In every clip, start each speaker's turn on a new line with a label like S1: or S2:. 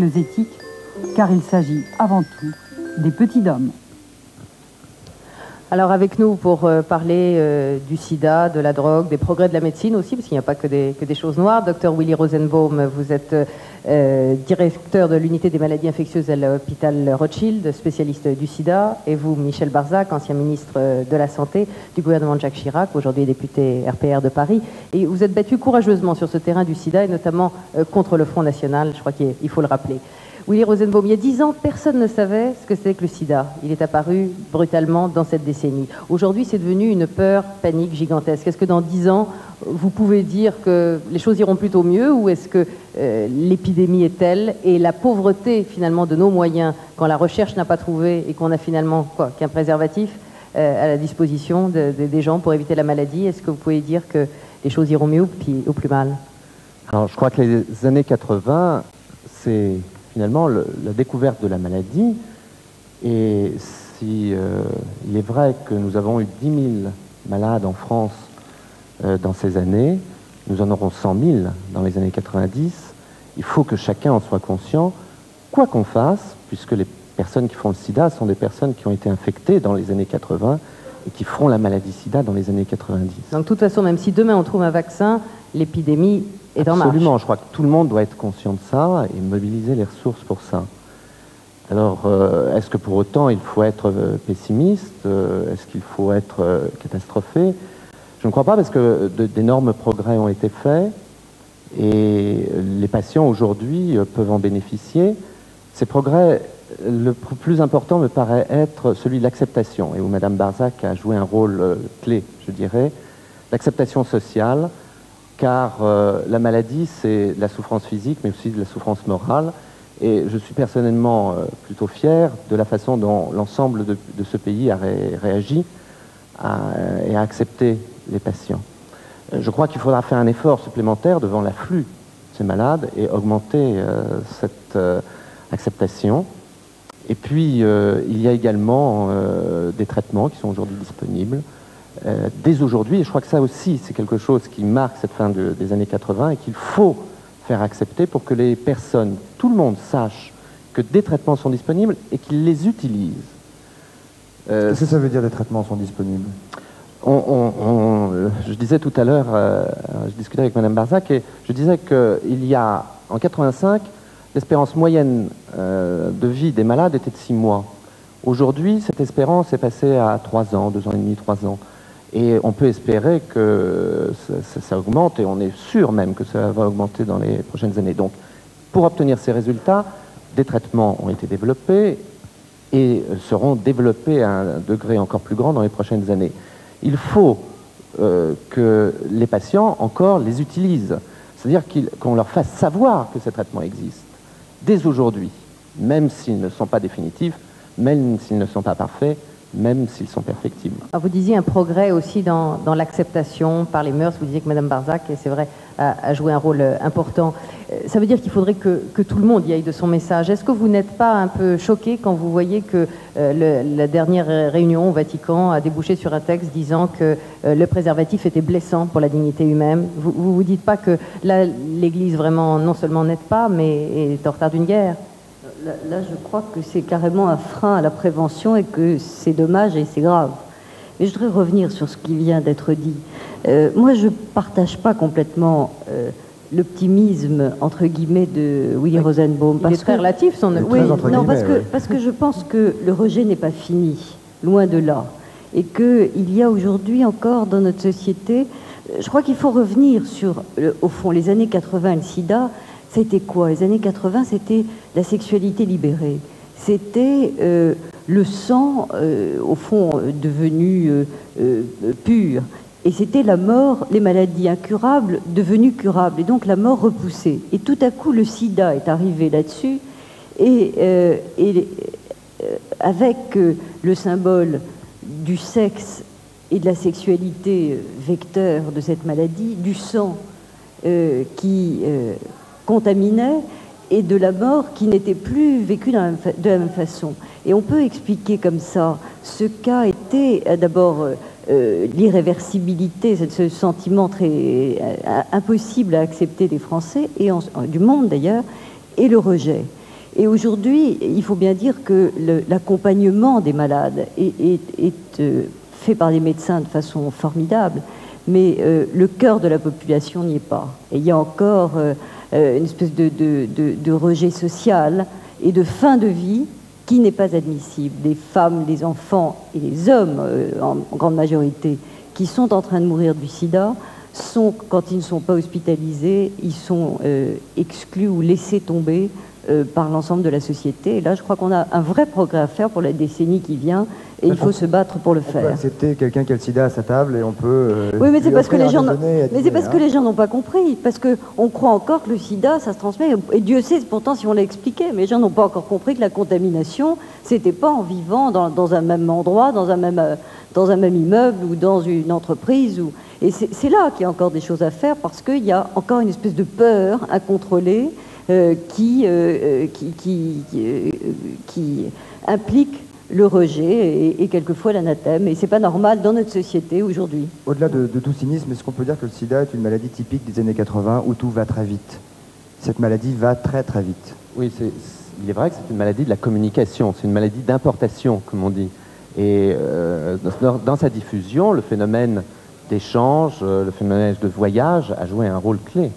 S1: éthiques, car il s'agit avant tout des petits hommes.
S2: Alors avec nous pour parler du sida, de la drogue, des progrès de la médecine aussi, parce qu'il n'y a pas que des choses noires. Dr Willy Rosenbaum, vous êtes directeur de l'unité des maladies infectieuses à l'hôpital Rothschild, spécialiste du sida. Et vous, Michel Barzac, ancien ministre de la Santé du gouvernement de Jacques Chirac, aujourd'hui député RPR de Paris. Et vous êtes battu courageusement sur ce terrain du sida, et notamment contre le Front National, je crois qu'il faut le rappeler. Willy Rosenbaum, il y a 10 ans, personne ne savait ce que c'était que le sida. Il est apparu brutalement dans cette décennie. Aujourd'hui, c'est devenu une peur, panique gigantesque. Est-ce que dans 10 ans, vous pouvez dire que les choses iront plutôt mieux, ou est-ce que l'épidémie est telle et la pauvreté finalement de nos moyens, quand la recherche n'a pas trouvé et qu'on a finalement qu'un préservatif à la disposition des gens pour éviter la maladie, est-ce que vous pouvez dire que les choses iront mieux ou plus mal?
S3: Alors, je crois que les années 80, c'est finalement la découverte de la maladie. Et si il est vrai que nous avons eu 10 000 malades en France dans ces années, nous en aurons 100 000 dans les années 90, il faut que chacun en soit conscient, quoi qu'on fasse, puisque les personnes qui font le sida sont des personnes qui ont été infectées dans les années 80 et qui feront la maladie sida dans les années 90.
S2: Donc de toute façon, même si demain on trouve un vaccin, l'épidémie est en marche.
S3: Absolument, je crois que tout le monde doit être conscient de ça et mobiliser les ressources pour ça. Alors, est-ce que pour autant il faut être pessimiste? Est-ce qu'il faut être catastrophé? Je ne crois pas, parce que d'énormes progrès ont été faits et les patients aujourd'hui peuvent en bénéficier. Ces progrès, le plus important me paraît être celui de l'acceptation, et où Madame Barzac a joué un rôle clé, je dirais, l'acceptation sociale, car la maladie, c'est de la souffrance physique, mais aussi de la souffrance morale. Et je suis personnellement plutôt fier de la façon dont l'ensemble de ce pays a réagi et a accepté les patients. Je crois qu'il faudra faire un effort supplémentaire devant l'afflux de ces malades et augmenter cette acceptation. Et puis, il y a également des traitements qui sont aujourd'hui disponibles. Dès aujourd'hui, et je crois que ça aussi, c'est quelque chose qui marque cette fin des années 80 et qu'il faut faire accepter pour que les personnes, tout le monde sache que des traitements sont disponibles et qu'ils les utilisent.
S4: Qu'est-ce que ça veut dire des traitements sont disponibles?
S3: Je disais tout à l'heure, je discutais avec Mme Barzac et je disais qu'il y a, en 85, l'espérance moyenne de vie des malades était de 6 mois. Aujourd'hui, cette espérance est passée à 3 ans, 2 ans et demi, 3 ans. Et on peut espérer que ça augmente, et on est sûr même que ça va augmenter dans les prochaines années. Donc, pour obtenir ces résultats, des traitements ont été développés et seront développés à un degré encore plus grand dans les prochaines années. Il faut que les patients encore les utilisent, c'est-à-dire qu'on leur fasse savoir que ces traitements existent dès aujourd'hui, même s'ils ne sont pas définitifs, même s'ils ne sont pas parfaits, même s'ils sont perfectibles.
S2: Alors vous disiez un progrès aussi dans l'acceptation par les mœurs. Vous disiez que Mme Barzac, et c'est vrai, a joué un rôle important. Ça veut dire qu'il faudrait que tout le monde y aille de son message. Est-ce que vous n'êtes pas un peu choqué quand vous voyez que la dernière réunion au Vatican a débouché sur un texte disant que le préservatif était blessant pour la dignité humaine? Vous vous dites pas que là, l'Église vraiment non seulement n'aide pas, mais est en retard d'une guerre?
S5: Là, je crois que c'est carrément un frein à la prévention et que c'est dommage et c'est grave. Mais je voudrais revenir sur ce qui vient d'être dit. Moi, je ne partage pas complètement l'optimisme, entre guillemets, de Willy Rosenbaum.
S2: Il est très relatif, son
S5: optimisme. Oui, non, parce que je pense que le rejet n'est pas fini, loin de là. Et qu'il y a aujourd'hui encore dans notre société, je crois qu'il faut revenir sur, au fond, les années 80, le sida. C'était quoi? Les années 80, c'était la sexualité libérée. C'était le sang, au fond, devenu pur. Et c'était la mort, les maladies incurables devenues curables. Et donc la mort repoussée. Et tout à coup, le sida est arrivé là-dessus. Et avec le symbole du sexe et de la sexualité vecteur de cette maladie, du sang qui contaminait, et de la mort qui n'était plus vécue de la même façon. Et on peut expliquer comme ça ce qu'a été d'abord l'irréversibilité, ce sentiment très impossible à accepter des Français, et du monde d'ailleurs, et le rejet. Et aujourd'hui, il faut bien dire que l'accompagnement des malades est fait par les médecins de façon formidable, mais le cœur de la population n'y est pas. Et il y a encore une espèce de rejet social et de fin de vie qui n'est pas admissible. Les femmes, les enfants et les hommes, en grande majorité, qui sont en train de mourir du sida, quand ils ne sont pas hospitalisés, ils sont exclus ou laissés tomber par l'ensemble de la société. Et là, je crois qu'on a un vrai progrès à faire pour la décennie qui vient, et il faut se battre pour le faire.
S4: On peut accepter quelqu'un qui a le sida à sa table et on peut...
S5: oui, mais c'est parce que les gens n'ont pas compris, parce qu'on croit encore que le sida, ça se transmet, et Dieu sait pourtant si on l'a expliqué, mais les gens n'ont pas encore compris que la contamination, c'était pas en vivant dans un même endroit, dans un même immeuble ou dans une entreprise. Et c'est là qu'il y a encore des choses à faire, parce qu'il y a encore une espèce de peur incontrôlée qui implique le rejet et quelquefois l'anathème. Et c'est pas normal dans notre société aujourd'hui.
S4: Au-delà de tout cynisme, est-ce qu'on peut dire que le sida est une maladie typique des années 80 où tout va très vite? Cette maladie va très très vite.
S3: Oui, il est vrai que c'est une maladie de la communication, c'est une maladie d'importation, comme on dit. Et dans sa diffusion, le phénomène d'échange, le phénomène de voyage a joué un rôle clé.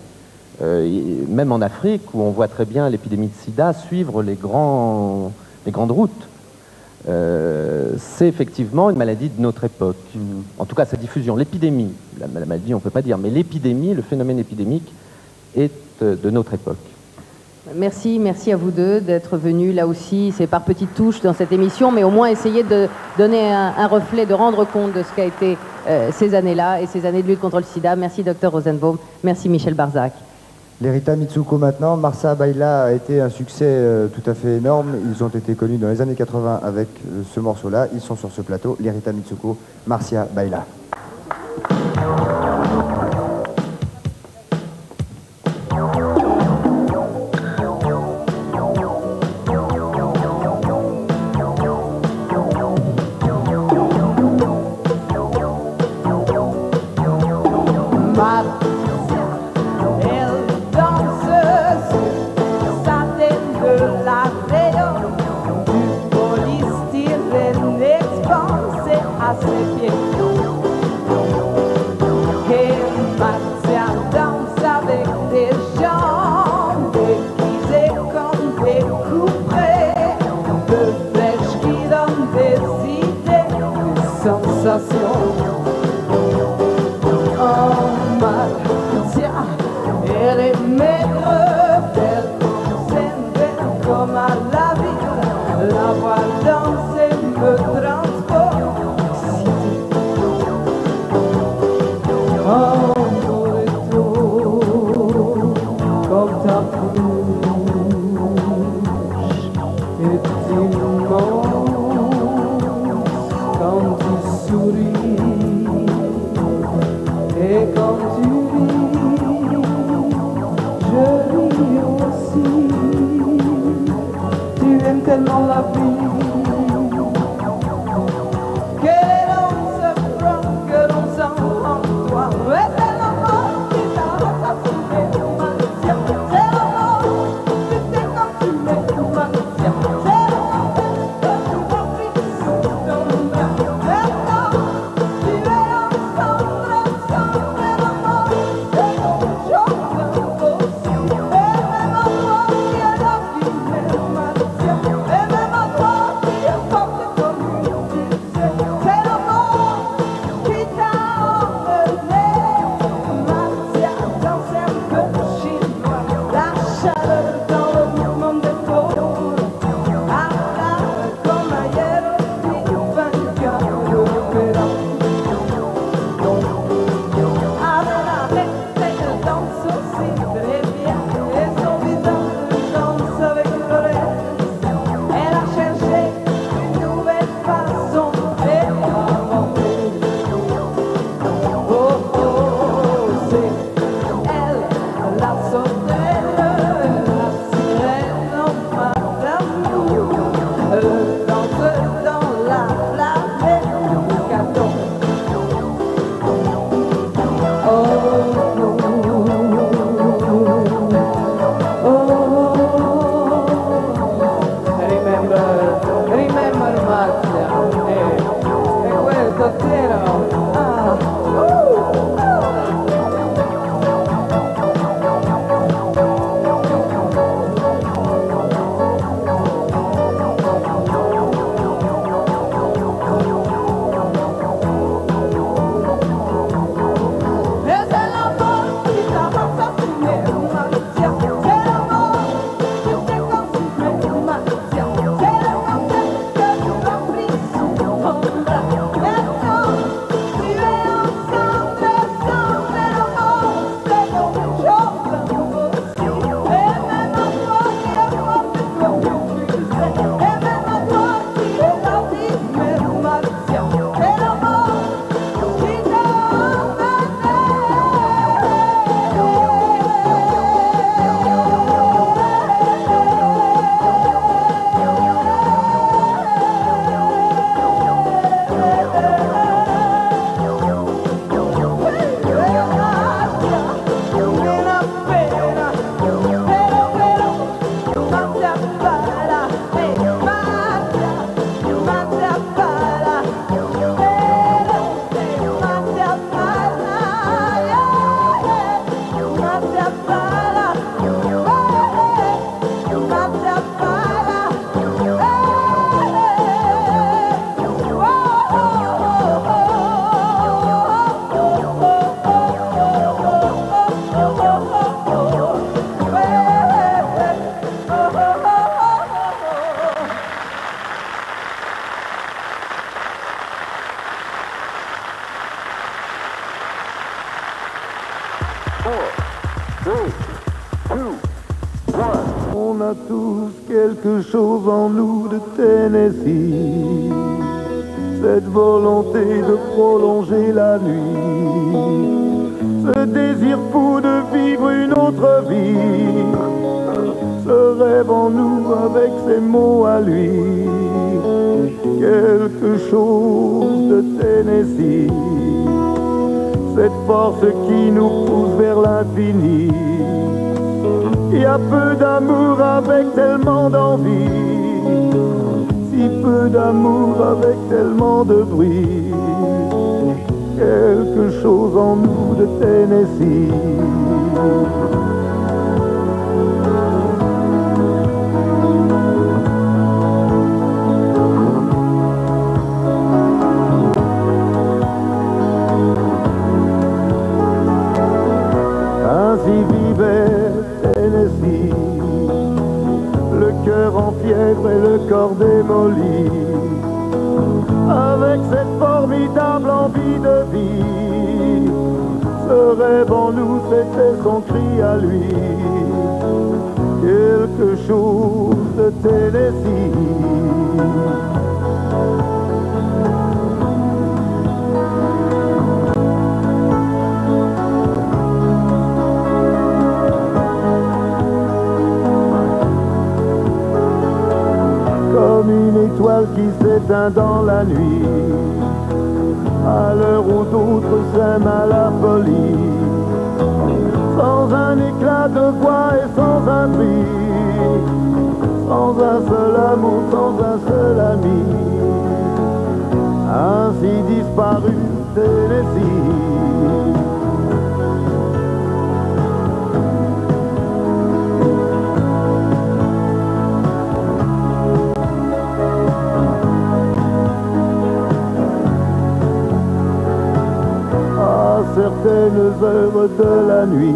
S3: Même en Afrique, où on voit très bien l'épidémie de sida suivre les grandes routes. C'est effectivement une maladie de notre époque. En tout cas, sa diffusion, l'épidémie, la maladie on ne peut pas dire, mais l'épidémie, le phénomène épidémique est de notre époque.
S2: Merci à vous deux d'être venus là aussi, c'est par petites touches dans cette émission, mais au moins essayer de donner un reflet, de rendre compte de ce qu'a été ces années-là et ces années de lutte contre le sida. Merci Dr Rosenbaum, merci Michel Barzac.
S4: Lerita Mitsuko maintenant. Marcia Baila a été un succès tout à fait énorme. Ils ont été connus dans les années 80 avec ce morceau-là. Ils sont sur ce plateau. Lerita Mitsuko, Marcia Baila.
S6: On a tous quelque chose en nous de Tennessee, cette volonté de prolonger la nuit, ce désir fou de vivre une autre vie, ce rêve en nous avec ses mots à lui, quelque chose de Tennessee, cette force qui nous pousse vers l'infini. Il y a peu d'amour avec tellement d'envie, si peu d'amour avec tellement de bruit, quelque chose en nous de Tennessee. Ainsi vivait Tennessee, le cœur en fièvre et le corps démoli, avec cette formidable envie de vie. Ce rêve en nous, c'était son cri à lui, quelque chose de Tennessee. Comme une étoile qui s'éteint dans la nuit, à l'heure où d'autres s'aiment à la folie, sans un éclat de voix et sans un prix, sans un seul amour, sans un seul ami, ainsi disparu Tennessee. Certaines heures de la nuit,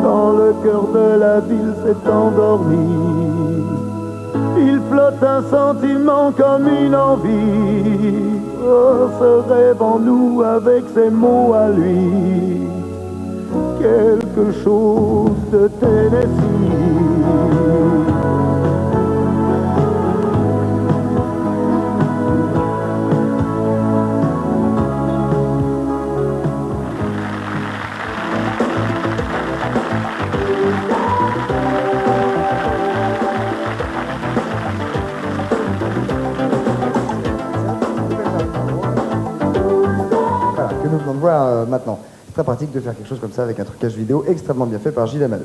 S6: quand le cœur de la ville s'est endormi, il flotte un sentiment comme une envie. Oh, ce rêve en nous avec ses mots à lui, quelque chose de Tennessee.
S4: Maintenant, c'est très pratique de faire quelque chose comme ça avec un trucage vidéo extrêmement bien fait par Gilles Amado.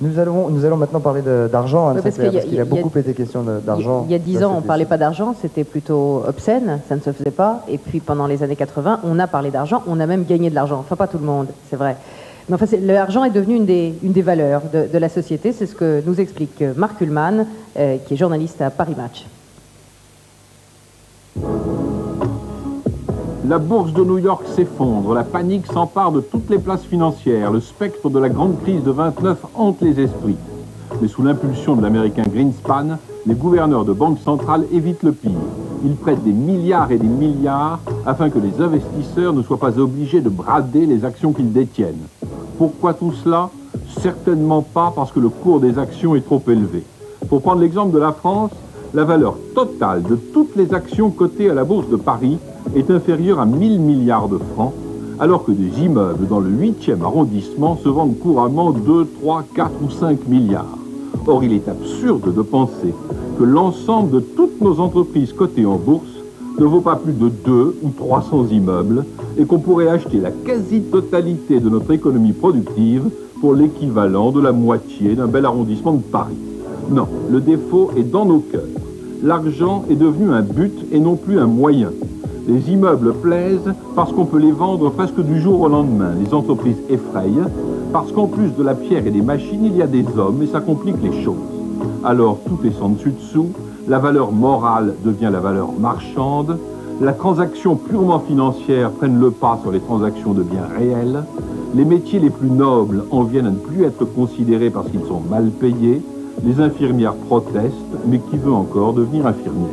S4: Nous allons maintenant parler d'argent,
S2: Oui, parce
S4: qu'il a beaucoup été question d'argent.
S2: Il y a 10 ans, on ne parlait pas d'argent, c'était plutôt obscène, ça ne se faisait pas. Et puis pendant les années 80, on a parlé d'argent, on a même gagné de l'argent. Enfin, pas tout le monde, c'est vrai. Mais enfin, l'argent est devenu une des valeurs de la société. C'est ce que nous explique Marc Ullmann, qui est journaliste à Paris Match.
S7: La bourse de New York s'effondre, la panique s'empare de toutes les places financières, le spectre de la grande crise de 29 hante les esprits. Mais sous l'impulsion de l'américain Greenspan, les gouverneurs de banques centrales évitent le pire. Ils prêtent des milliards et des milliards afin que les investisseurs ne soient pas obligés de brader les actions qu'ils détiennent. Pourquoi tout cela? Certainement pas parce que le cours des actions est trop élevé. Pour prendre l'exemple de la France, la valeur totale de toutes les actions cotées à la bourse de Paris est inférieure à 1000 milliards de francs, alors que des immeubles dans le 8e arrondissement se vendent couramment 2, 3, 4 ou 5 milliards. Or, il est absurde de penser que l'ensemble de toutes nos entreprises cotées en bourse ne vaut pas plus de 2 ou 300 immeubles et qu'on pourrait acheter la quasi-totalité de notre économie productive pour l'équivalent de la moitié d'un bel arrondissement de Paris. Non, le défaut est dans nos cœurs. L'argent est devenu un but et non plus un moyen. Les immeubles plaisent parce qu'on peut les vendre presque du jour au lendemain. Les entreprises effrayent parce qu'en plus de la pierre et des machines, il y a des hommes et ça complique les choses. Alors tout est sans dessus-dessous, la valeur morale devient la valeur marchande, la transaction purement financière prenne le pas sur les transactions de biens réels, les métiers les plus nobles en viennent à ne plus être considérés parce qu'ils sont mal payés, les infirmières protestent, mais qui veut encore devenir infirmière?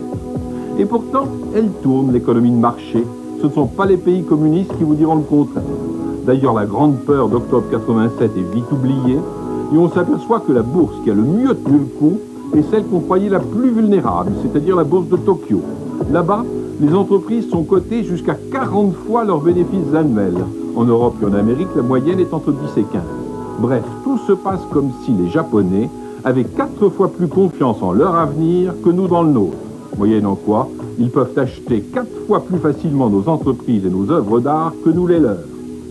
S7: Et pourtant, elle tourne l'économie de marché. Ce ne sont pas les pays communistes qui vous diront le contraire. D'ailleurs, la grande peur d'octobre 87 est vite oubliée, et on s'aperçoit que la bourse qui a le mieux tenu le coup est celle qu'on croyait la plus vulnérable, c'est-à-dire la bourse de Tokyo. Là-bas, les entreprises sont cotées jusqu'à 40 fois leurs bénéfices annuels. En Europe et en Amérique, la moyenne est entre 10 et 15. Bref, tout se passe comme si les Japonais avaient 4 fois plus confiance en leur avenir que nous dans le nôtre. Moyennant quoi, ils peuvent acheter 4 fois plus facilement nos entreprises et nos œuvres d'art que nous les leurs.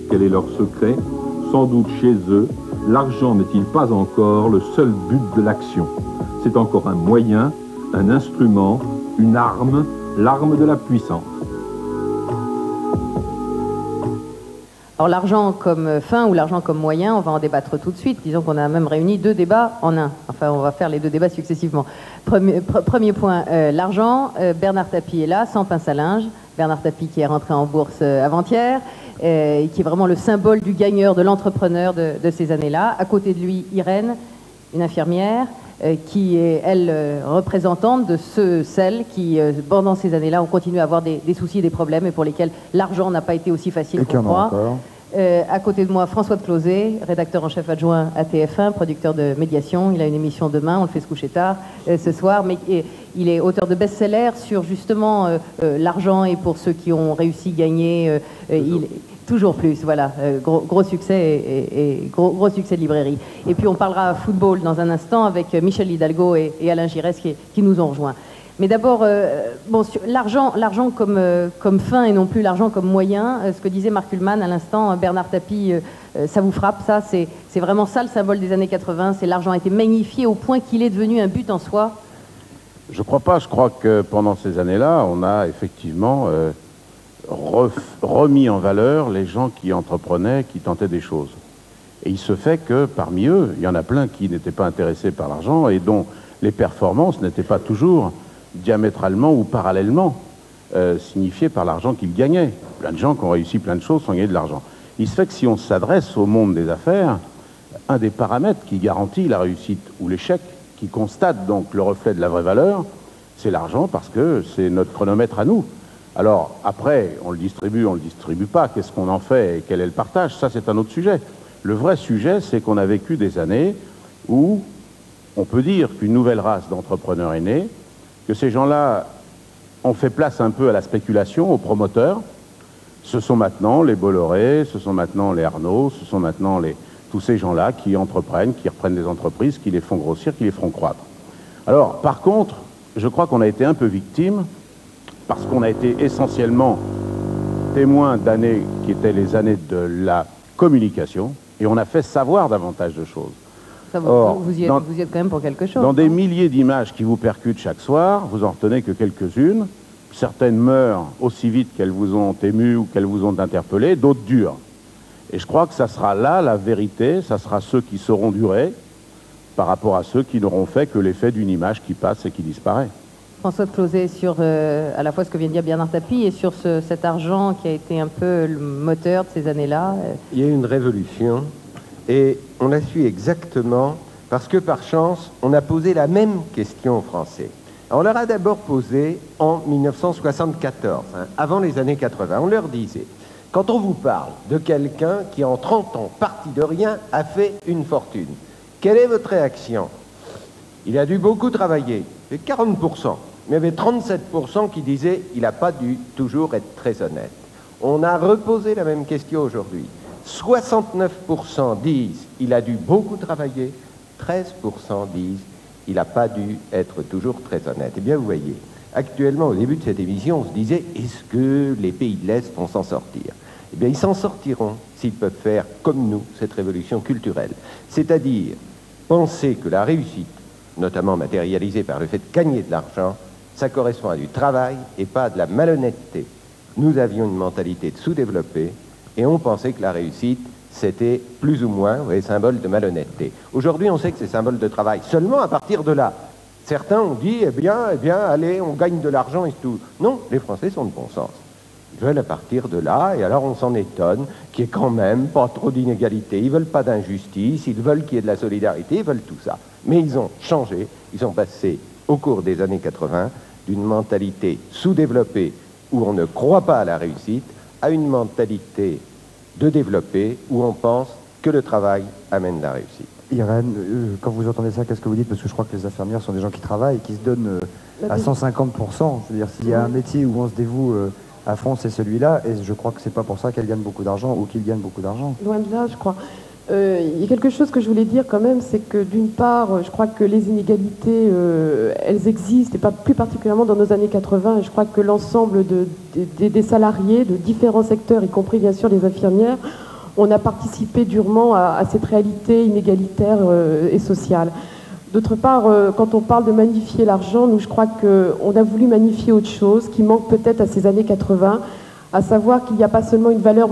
S7: Quel est leur secret? Sans doute chez eux, l'argent n'est-il pas encore le seul but de l'action? C'est encore un moyen, un instrument, une arme, l'arme de la puissance.
S2: Alors l'argent comme fin ou l'argent comme moyen, on va en débattre tout de suite. Disons qu'on a même réuni 2 débats en un. Enfin, on va faire les 2 débats successivement. Premier point, l'argent. Bernard Tapie est là, sans pince à linge. Bernard Tapie qui est rentré en bourse avant-hier, qui est vraiment le symbole du gagneur, de l'entrepreneur de ces années-là. À côté de lui, Irène, une infirmière, qui est, elle, représentante de celles qui, pendant ces années-là, ont continué à avoir des soucis et des problèmes et pour lesquels l'argent n'a pas été aussi facile qu'on croit. À côté de moi, François de Closet, rédacteur en chef adjoint à TF1, producteur de médiation. Il a une émission demain, on le fait se coucher tard ce soir, mais il est auteur de best-sellers sur justement l'argent et pour ceux qui ont réussi à gagner. Toujours plus, voilà, gros succès et gros succès de librairie. Et puis on parlera football dans un instant avec Michel Hidalgo et Alain Giresse qui nous ont rejoints. Mais d'abord, bon, l'argent comme fin et non plus l'argent comme moyen, ce que disait Marc Ullmann à l'instant, Bernard Tapie, ça vous frappe, ça? C'est vraiment ça le symbole des années 80, c'est l'argent a été magnifié au point qu'il est devenu un but en soi?
S8: Je crois pas, je crois que pendant ces années-là, on a effectivement remis en valeur les gens qui entreprenaient, qui tentaient des choses. Et il se fait que parmi eux, il y en a plein qui n'étaient pas intéressés par l'argent et dont les performances n'étaient pas toujours diamétralement ou parallèlement signifiées par l'argent qu'ils gagnaient. Plein de gens qui ont réussi plein de choses sans gagner de l'argent. Il se fait que si on s'adresse au monde des affaires, un des paramètres qui garantit la réussite ou l'échec, qui constate donc le reflet de la vraie valeur, c'est l'argent parce que c'est notre chronomètre à nous. Alors, après, on le distribue pas, qu'est-ce qu'on en fait et quel est le partage? Ça, c'est un autre sujet. Le vrai sujet, c'est qu'on a vécu des années où on peut dire qu'une nouvelle race d'entrepreneurs est née, que ces gens-là ont fait place un peu à la spéculation, aux promoteurs. Ce sont maintenant les Bolloré, ce sont maintenant les Arnaud, ce sont maintenant tous ces gens-là qui entreprennent, qui reprennent des entreprises, qui les font grossir, qui les font croître. Alors, par contre, je crois qu'on a été un peu victime parce qu'on a été essentiellement témoin d'années qui étaient les années de la communication, et on a fait savoir davantage de choses.
S2: Ça, vous y êtes quand même pour quelque chose.
S8: Dans des milliers d'images qui vous percutent chaque soir, vous en retenez que quelques-unes. Certaines meurent aussi vite qu'elles vous ont ému ou qu'elles vous ont interpellé, d'autres durent. Et je crois que ça sera là la vérité, ça sera ceux qui sauront durer par rapport à ceux qui n'auront fait que l'effet d'une image qui passe et qui disparaît.
S2: François de Closet, sur à la fois ce que vient de dire Bernard Tapie et sur cet argent qui a été un peu le moteur de ces années-là.
S9: Il y a eu une révolution et on l'a su exactement parce que par chance, on a posé la même question aux Français. On leur a d'abord posé en 1974, avant les années 80. On leur disait, quand on vous parle de quelqu'un qui en 30 ans, parti de rien, a fait une fortune, quelle est votre réaction? Il a dû beaucoup travailler, c'est 40%. Mais il y avait 37% qui disaient il n'a pas dû toujours être très honnête. On a reposé la même question aujourd'hui. 69% disent il a dû beaucoup travailler, 13% disent il n'a pas dû être toujours très honnête. Eh bien, vous voyez, actuellement, au début de cette émission, on se disait est-ce que les pays de l'Est vont s'en sortir? Eh bien, ils s'en sortiront s'ils peuvent faire, comme nous, cette révolution culturelle. C'est-à-dire penser que la réussite, notamment matérialisée par le fait de gagner de l'argent, ça correspond à du travail et pas à de la malhonnêteté. Nous avions une mentalité de sous-développés et on pensait que la réussite, c'était plus ou moins symbole de malhonnêteté. Aujourd'hui, on sait que c'est symbole de travail. Seulement à partir de là, certains ont dit, eh bien, allez, on gagne de l'argent et tout. Non, les Français sont de bon sens. Ils veulent à partir de là, et alors on s'en étonne, qu'il n'y ait quand même pas trop d'inégalité. Ils veulent pas d'injustice, ils veulent qu'il y ait de la solidarité, ils veulent tout ça. Mais ils ont changé, ils ont passé, au cours des années 80, d'une mentalité sous-développée où on ne croit pas à la réussite, à une mentalité de développer, où on pense que le travail amène la réussite.
S4: Irène, quand vous entendez ça, qu'est-ce que vous dites? Parce que je crois que les infirmières sont des gens qui travaillent, qui se donnent à 150%. Je veux dire, s'il y a un métier où on se dévoue à fond, c'est celui-là. Et je crois que c'est pas pour ça qu'elle gagne beaucoup d'argent ou qu'il gagne beaucoup d'argent.
S10: Loin de là, je crois. Il y a quelque chose que je voulais dire quand même, c'est que d'une part, je crois que les inégalités, elles existent, et pas plus particulièrement dans nos années 80. Et je crois que l'ensemble des salariés de différents secteurs, y compris bien sûr les infirmières, on a participé durement à cette réalité inégalitaire et sociale. D'autre part, quand on parle de magnifier l'argent, nous, je crois qu'on a voulu magnifier autre chose qui manque peut-être à ces années 80, à savoir qu'il n'y a pas seulement une valeur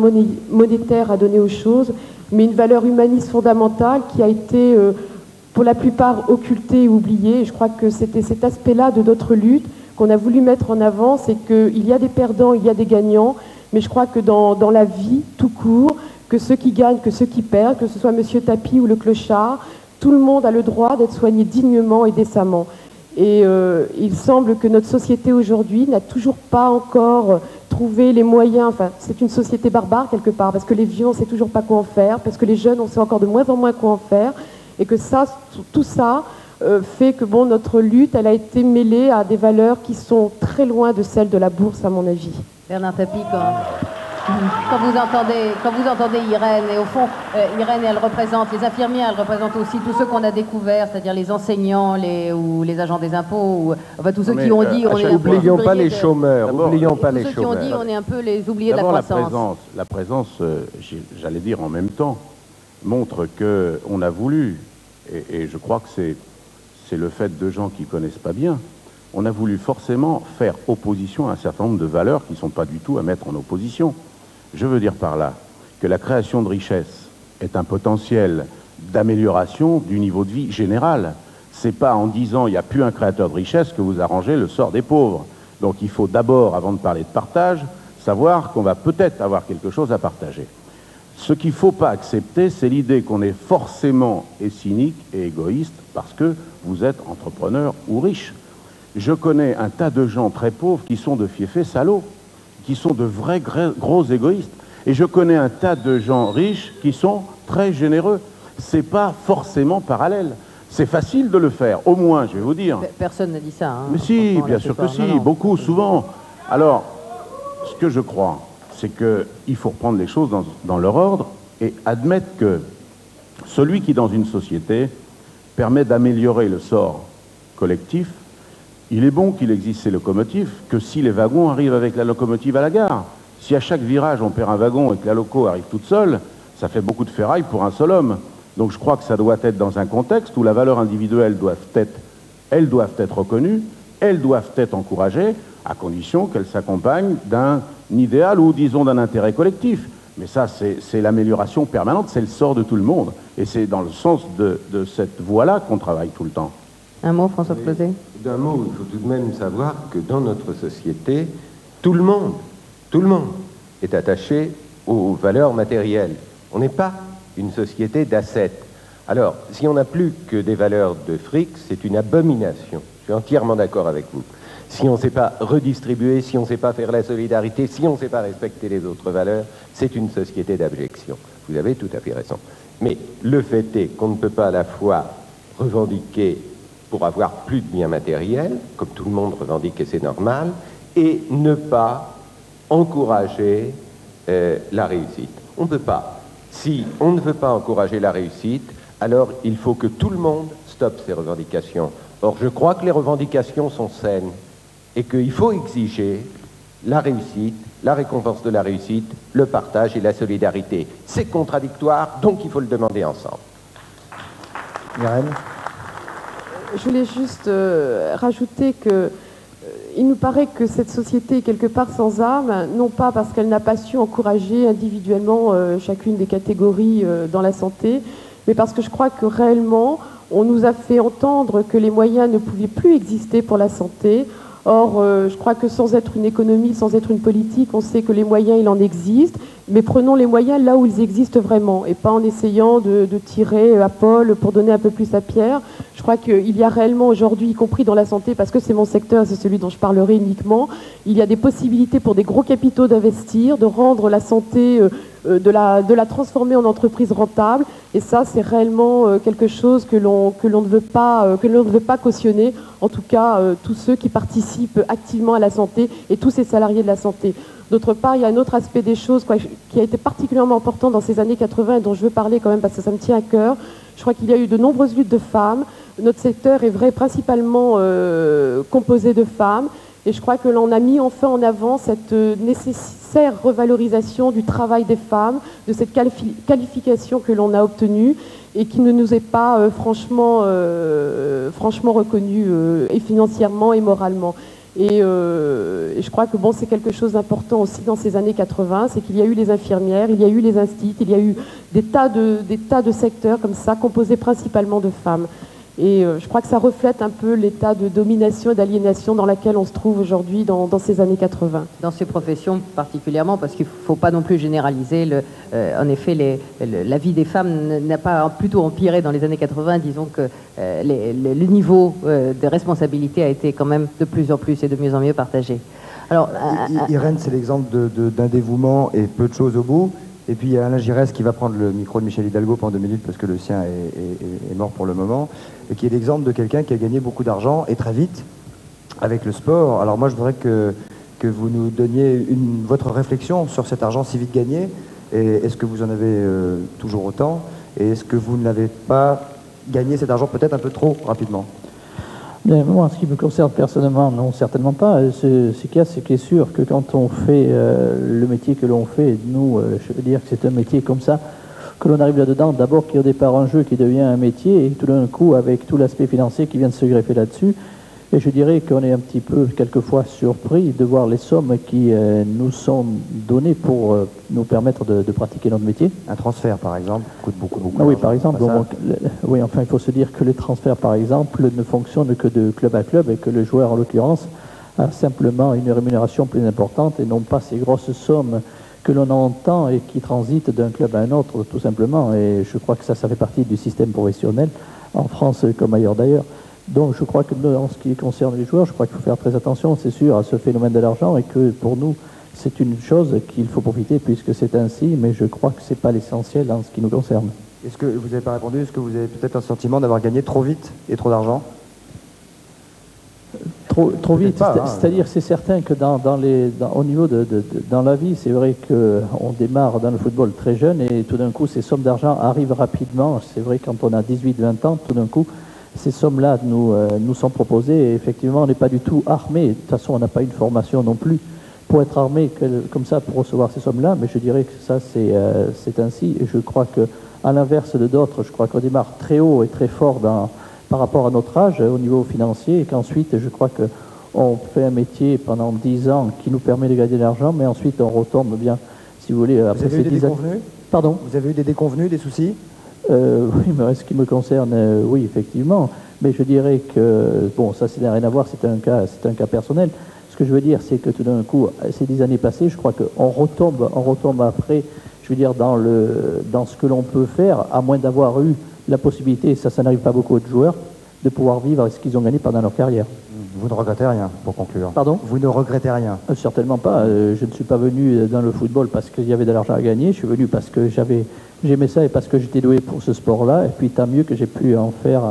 S10: monétaire à donner aux choses, mais une valeur humaniste fondamentale qui a été, pour la plupart, occultée et oubliée. Et je crois que c'était cet aspect-là de notre lutte qu'on a voulu mettre en avant, c'est qu'il y a des perdants, il y a des gagnants, mais je crois que dans la vie, tout court, que ceux qui gagnent, que ceux qui perdent, que ce soit Monsieur Tapie ou le clochard, tout le monde a le droit d'être soigné dignement et décemment. Et il semble que notre société aujourd'hui n'a toujours pas encore trouvé les moyens, enfin c'est une société barbare quelque part, parce que les vieux on ne sait toujours pas quoi en faire, parce que les jeunes on sait encore de moins en moins quoi en faire, et que ça, tout ça fait que bon, notre lutte, elle a été mêlée à des valeurs qui sont très loin de celles de la bourse à mon avis.
S2: Bernard Tapie, quand vous entendez Irène, et au fond, Irène, elle représente les infirmières, elle représente aussi tous ceux qu'on a découverts, c'est-à-dire les enseignants, ou les agents des impôts, ou enfin tous ceux qui ont dit on est un peu
S9: oublions pas les chômeurs, oublions pas les
S2: chômeurs. Tous ceux qui ont dit on est un peu les oubliés de la croissance.
S8: La présence, j'allais dire en même temps, montre que on a voulu, et je crois que c'est le fait de gens qui connaissent pas bien. On a voulu forcément faire opposition à un certain nombre de valeurs qui ne sont pas du tout à mettre en opposition. Je veux dire par là que la création de richesse est un potentiel d'amélioration du niveau de vie général. C'est pas en disant il n'y a plus un créateur de richesse que vous arrangez le sort des pauvres. Donc il faut d'abord, avant de parler de partage, savoir qu'on va peut-être avoir quelque chose à partager. Ce qu'il ne faut pas accepter, c'est l'idée qu'on est forcément et cynique et égoïste parce que vous êtes entrepreneur ou riche. Je connais un tas de gens très pauvres qui sont de fiefés salauds, qui sont de vrais gros égoïstes. Et je connais un tas de gens riches qui sont très généreux. C'est pas forcément parallèle. C'est facile de le faire, au moins, je vais vous dire.
S2: Personne n'a dit ça. Hein.
S8: Mais si, bien sûr que si, beaucoup, souvent. Alors, ce que je crois, c'est qu'il faut reprendre les choses dans leur ordre et admettre que celui qui, dans une société, permet d'améliorer le sort collectif, il est bon qu'il existe ces locomotives, que si les wagons arrivent avec la locomotive à la gare. Si à chaque virage on perd un wagon et que la loco arrive toute seule, ça fait beaucoup de ferraille pour un seul homme. Donc je crois que ça doit être dans un contexte où la valeur individuelle elles doivent être reconnues, elles doivent être encouragées, à condition qu'elles s'accompagnent d'un idéal ou disons d'un intérêt collectif. Mais ça, c'est l'amélioration permanente, c'est le sort de tout le monde. Et c'est dans le sens de cette voie-là qu'on travaille tout le temps.
S2: Un mot, François Closet?
S9: D'un mot, il faut tout de même savoir que dans notre société, tout le monde est attaché aux valeurs matérielles. On n'est pas une société d'assets. Alors, si on n'a plus que des valeurs de fric, c'est une abomination. Je suis entièrement d'accord avec vous. Si on ne sait pas redistribuer, si on ne sait pas faire la solidarité, si on ne sait pas respecter les autres valeurs, c'est une société d'abjection. Vous avez tout à fait raison. Mais le fait est qu'on ne peut pas à la fois revendiquer pour avoir plus de biens matériels, comme tout le monde revendique et c'est normal, et ne pas encourager la réussite. On ne peut pas. Si on ne veut pas encourager la réussite, alors il faut que tout le monde stoppe ces revendications. Or, je crois que les revendications sont saines et qu'il faut exiger la réussite, la récompense de la réussite, le partage et la solidarité. C'est contradictoire, donc il faut le demander ensemble.
S4: Irène ?
S10: Je voulais juste rajouter que il nous paraît que cette société est quelque part sans âme, non pas parce qu'elle n'a pas su encourager individuellement chacune des catégories dans la santé, mais parce que je crois que réellement, on nous a fait entendre que les moyens ne pouvaient plus exister pour la santé. Or, je crois que sans être une économie, sans être une politique, on sait que les moyens, il en existe, mais prenons les moyens là où ils existent vraiment, et pas en essayant de tirer à Paul pour donner un peu plus à Pierre. Je crois qu'il y a réellement aujourd'hui, y compris dans la santé, parce que c'est mon secteur, c'est celui dont je parlerai uniquement, il y a des possibilités pour des gros capitaux d'investir, de rendre la santé de la transformer en entreprise rentable. Et ça, c'est réellement quelque chose que l'on ne veut pas cautionner. En tout cas, tous ceux qui participent activement à la santé et tous ces salariés de la santé. D'autre part, il y a un autre aspect des choses qui a été particulièrement important dans ces années 80 et dont je veux parler quand même parce que ça me tient à cœur. Je crois qu'il y a eu de nombreuses luttes de femmes. Notre secteur est principalement composé de femmes. Et je crois que l'on a mis enfin en avant cette nécessaire revalorisation du travail des femmes, de cette qualification que l'on a obtenue et qui ne nous est pas franchement reconnue et financièrement et moralement. Et je crois que c'est quelque chose d'important aussi dans ces années 80, c'est qu'il y a eu les infirmières, il y a eu les instituts, il y a eu des tas de secteurs comme ça, composés principalement de femmes. Et je crois que ça reflète un peu l'état de domination et d'aliénation dans lequel on se trouve aujourd'hui dans ces années 80.
S2: Dans ces professions particulièrement, parce qu'il ne faut pas non plus généraliser. En effet, la vie des femmes n'a pas plutôt empiré dans les années 80. Disons que le niveau de responsabilité a été quand même de plus en plus et de mieux en mieux partagé. Alors,
S4: Irène, c'est l'exemple d'un dévouement et peu de choses au bout. Et puis il y a Alain Giresse qui va prendre le micro de Michel Hidalgo pendant 2 minutes parce que le sien est mort pour le moment, et qui est l'exemple de quelqu'un qui a gagné beaucoup d'argent et très vite avec le sport. Alors moi je voudrais que vous nous donniez votre réflexion sur cet argent si vite gagné. Et est-ce que vous en avez toujours autant? Et est-ce que vous ne l'avez pas gagné cet argent peut-être un peu trop rapidement?
S11: Bien, moi, en ce qui me concerne personnellement, non, certainement pas. Ce qu'il y a, c'est qu'il est sûr que quand on fait le métier que l'on fait, nous, je veux dire que c'est un métier comme ça, que l'on arrive là-dedans, d'abord qui est au départ un jeu qui devient un métier, et tout d'un coup, avec tout l'aspect financier qui vient de se greffer là-dessus, et je dirais qu'on est un petit peu, quelquefois, surpris de voir les sommes qui nous sont données pour nous permettre de pratiquer notre métier.
S4: Un transfert, par exemple, coûte beaucoup.
S11: Ah oui, par exemple. Oui, enfin, il faut se dire que les transferts, par exemple, ne fonctionnent que de club à club et que le joueur, en l'occurrence, a simplement une rémunération plus importante et non pas ces grosses sommes que l'on entend et qui transitent d'un club à un autre, tout simplement. Et je crois que ça fait partie du système professionnel, en France comme ailleurs d'ailleurs. Donc je crois que en ce qui concerne les joueurs, je crois qu'il faut faire très attention, c'est sûr, à ce phénomène de l'argent et que pour nous, c'est une chose qu'il faut profiter puisque c'est ainsi, mais je crois que ce n'est pas l'essentiel en ce qui nous concerne.
S4: Est-ce que vous n'avez pas répondu? Est-ce que vous avez peut-être un sentiment d'avoir gagné trop vite et trop d'argent?
S11: Trop vite, c'est-à-dire c'est certain que au niveau dans la vie, c'est vrai qu'on démarre dans le football très jeune et tout d'un coup ces sommes d'argent arrivent rapidement. C'est vrai quand on a 18-20 ans, tout d'un coup ces sommes-là nous sont proposées et effectivement on n'est pas du tout armé. De toute façon on n'a pas une formation non plus pour être armé comme ça pour recevoir ces sommes-là, mais je dirais que ça c'est ainsi et je crois qu'à l'inverse de d'autres, je crois qu'on démarre très haut et très fort par rapport à notre âge au niveau financier et qu'ensuite je crois qu'on fait un métier pendant 10 ans qui nous permet de gagner de l'argent, mais ensuite on retombe bien, si vous voulez, après ces 10 ans. Pardon?
S4: Vous avez eu des déconvenus, des soucis?
S11: Oui, mais en ce qui me concerne, oui, effectivement. Mais je dirais que, bon, ça n'a rien à voir, c'est un cas personnel. Ce que je veux dire, c'est que tout d'un coup, ces 10 années passées, je crois qu'on retombe après, je veux dire, dans ce que l'on peut faire, à moins d'avoir eu la possibilité, et ça n'arrive pas beaucoup de joueurs, de pouvoir vivre avec ce qu'ils ont gagné pendant leur carrière.
S4: Vous ne regrettez rien, pour conclure?
S11: Pardon?
S4: Vous ne regrettez rien?
S11: Certainement pas. Je ne suis pas venu dans le football parce qu'il y avait de l'argent à gagner. Je suis venu parce que j'aimais ça et parce que j'étais doué pour ce sport-là. Et puis tant mieux que j'ai pu en faire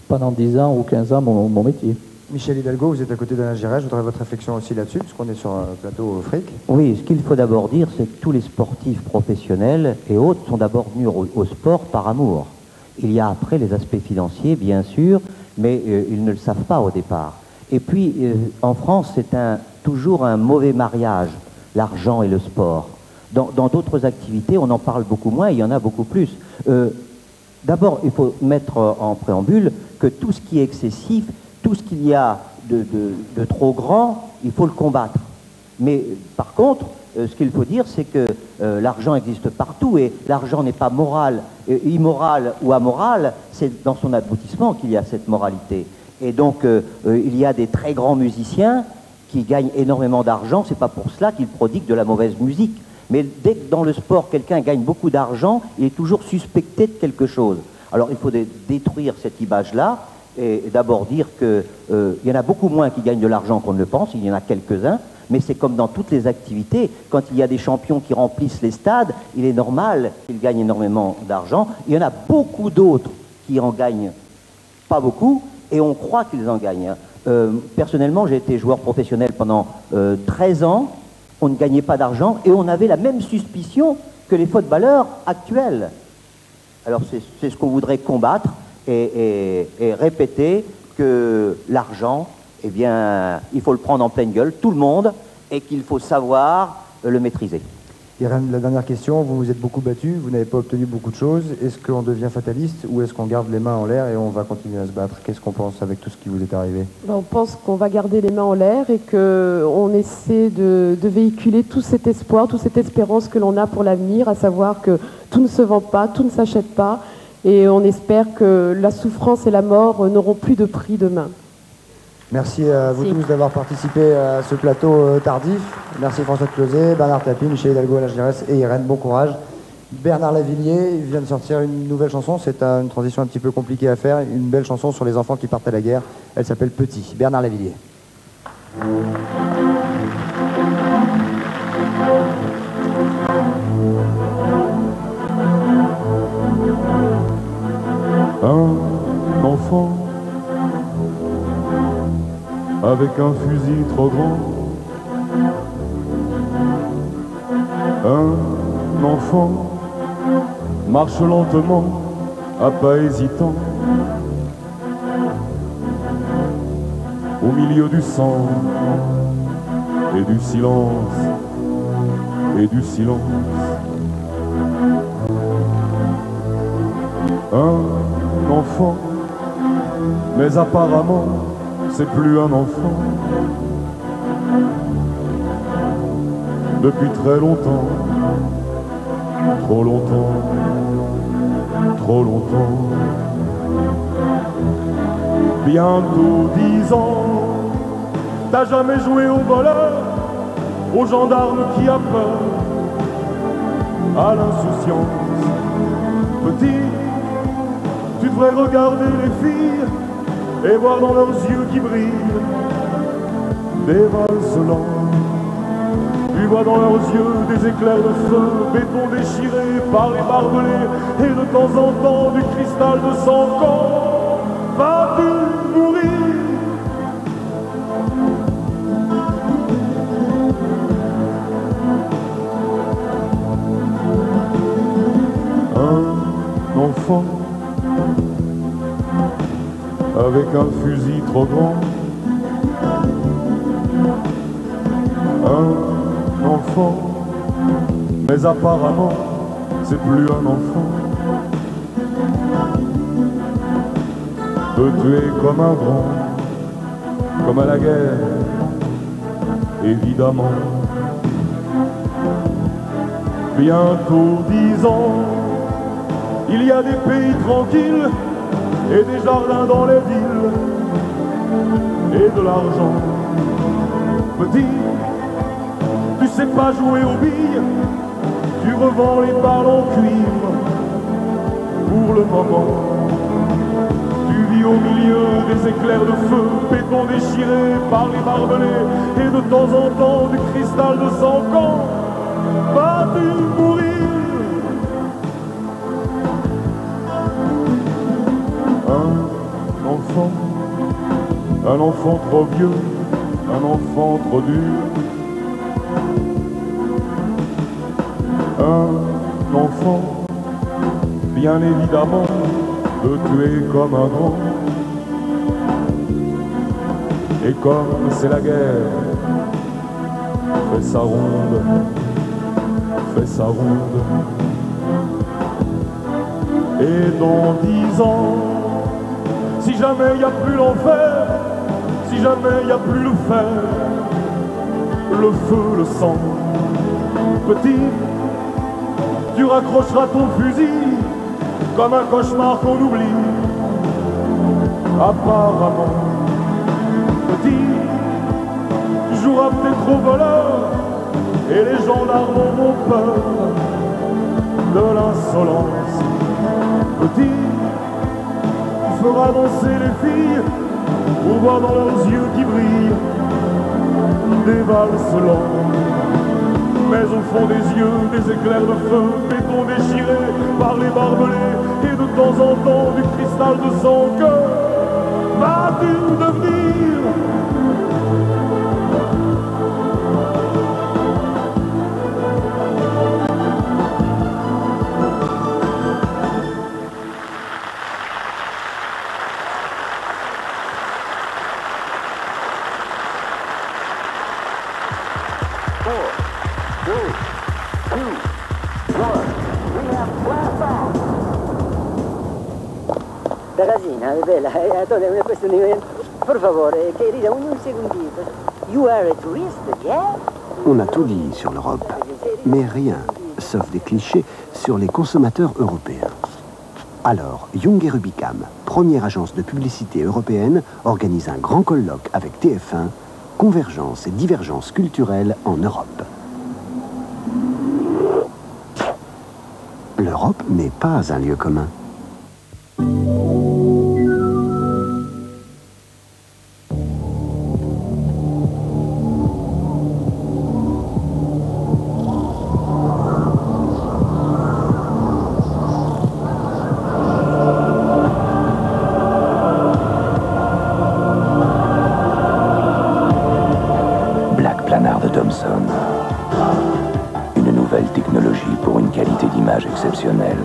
S11: pendant 10 ans ou 15 ans mon métier.
S4: Michel Hidalgo, vous êtes à côté d'Alain Giresse. Je voudrais votre réflexion aussi là-dessus, puisqu'on est sur un plateau fric.
S12: Oui, ce qu'il faut d'abord dire, c'est que tous les sportifs professionnels et autres sont d'abord venus au sport par amour. Il y a après les aspects financiers, bien sûr, mais ils ne le savent pas au départ. Et puis, en France, c'est toujours un mauvais mariage, l'argent et le sport. Dans d'autres activités, on en parle beaucoup moins, il y en a beaucoup plus. D'abord, il faut mettre en préambule que tout ce qui est excessif, tout ce qu'il y a de trop grand, il faut le combattre. Mais par contre, ce qu'il faut dire, c'est que l'argent existe partout et l'argent n'est pas moral, immoral ou amoral, c'est dans son aboutissement qu'il y a cette moralité. Et donc, il y a des très grands musiciens qui gagnent énormément d'argent, c'est pas pour cela qu'ils prodiguent de la mauvaise musique. Mais dès que dans le sport, quelqu'un gagne beaucoup d'argent, il est toujours suspecté de quelque chose. Alors, il faut détruire cette image-là et d'abord dire qu'il y en a beaucoup moins qui gagnent de l'argent qu'on ne le pense, il y en a quelques-uns, Mais c'est comme dans toutes les activités, quand il y a des champions qui remplissent les stades, il est normal qu'ils gagnent énormément d'argent. Il y en a beaucoup d'autres qui en gagnent pas beaucoup, et on croit qu'ils en gagnent. Personnellement, j'ai été joueur professionnel pendant 13 ans, on ne gagnait pas d'argent, et on avait la même suspicion que les footballeurs actuels. Alors c'est ce qu'on voudrait combattre, et répéter que l'argent, eh bien, il faut le prendre en pleine gueule, tout le monde, et qu'il faut savoir le maîtriser.
S4: Irène, la dernière question, vous vous êtes beaucoup battu, vous n'avez pas obtenu beaucoup de choses. Est-ce qu'on devient fataliste ou est-ce qu'on garde les mains en l'air et on va continuer à se battre? Qu'est-ce qu'on pense avec tout ce qui vous est arrivé?
S10: On pense qu'on va garder les mains en l'air et qu'on essaie de véhiculer tout cet espoir, toute cette espérance que l'on a pour l'avenir, à savoir que tout ne se vend pas, tout ne s'achète pas, et on espère que la souffrance et la mort n'auront plus de prix demain.
S4: Merci à vous tous d'avoir participé à ce plateau tardif. Merci François Closet, Bernard Tapie, Michel Hidalgo, Alain Giresse et Irène. Bon courage. Bernard Lavillier vient de sortir une nouvelle chanson. C'est une transition un petit peu compliquée à faire. Une belle chanson sur les enfants qui partent à la guerre. Elle s'appelle Petit. Bernard Lavillier.
S6: Un enfant avec un fusil trop grand, un enfant marche lentement, à pas hésitant, au milieu du sang et du silence, Un enfant, mais apparemment c'est plus un enfant. Depuis très longtemps, trop longtemps, trop longtemps. Bientôt 10 ans, t'as jamais joué au voleur, au gendarme qui a peur, à l'insouciance. Petit, tu devrais regarder les filles et voir dans leurs yeux qui brillent des valses lentes. Tu vois dans leurs yeux des éclairs de feu, béton déchiré par les barbelés, et de temps en temps du cristal de sang. Quand vas-tu mourir? Un enfant avec un fusil trop grand, un enfant, mais apparemment c'est plus un enfant, peut tuer comme un grand, comme à la guerre, évidemment. Bientôt 10 ans, il y a des pays tranquilles et des jardins dans les villes, et de l'argent. Petit, tu sais pas jouer aux billes, tu revends les balles en cuivre. Pour le moment, tu vis au milieu des éclairs de feu, béton déchiré par les barbelés, et de temps en temps du cristal de sang. Quand vas-tu mourir? Un enfant trop vieux, un enfant trop dur, un enfant, bien évidemment, peut tuer comme un grand. Et comme c'est la guerre, fais sa ronde, fais sa ronde. Et dans 10 ans, si jamais il n'y a plus l'enfer, si jamais il n'y a plus le fer, le feu, le sang, petit, tu raccrocheras ton fusil comme un cauchemar qu'on oublie. Apparemment, petit, tu joueras peut-être au voleur et les gendarmes auront peur de l'insolence. Petit, tu feras danser les filles pour voir dans leurs yeux qui brillent des valses longues. Mais au fond des yeux, des éclairs de feu, béton déchiré par les barbelés, et de temps en temps du cristal de son cœur. Vas-tu devenir
S13: Ragazzina, bella, è questo per favore, querida, un segundito. You are a tourist, yeah?
S14: On a tout dit sur l'Europe, mais rien, sauf des clichés, sur les consommateurs européens. Alors, Young et Rubicam, première agence de publicité européenne, organise un grand colloque avec TF1, Convergence et divergence culturelle en Europe. L'Europe n'est pas un lieu commun.
S15: Une nouvelle technologie pour une qualité d'image exceptionnelle.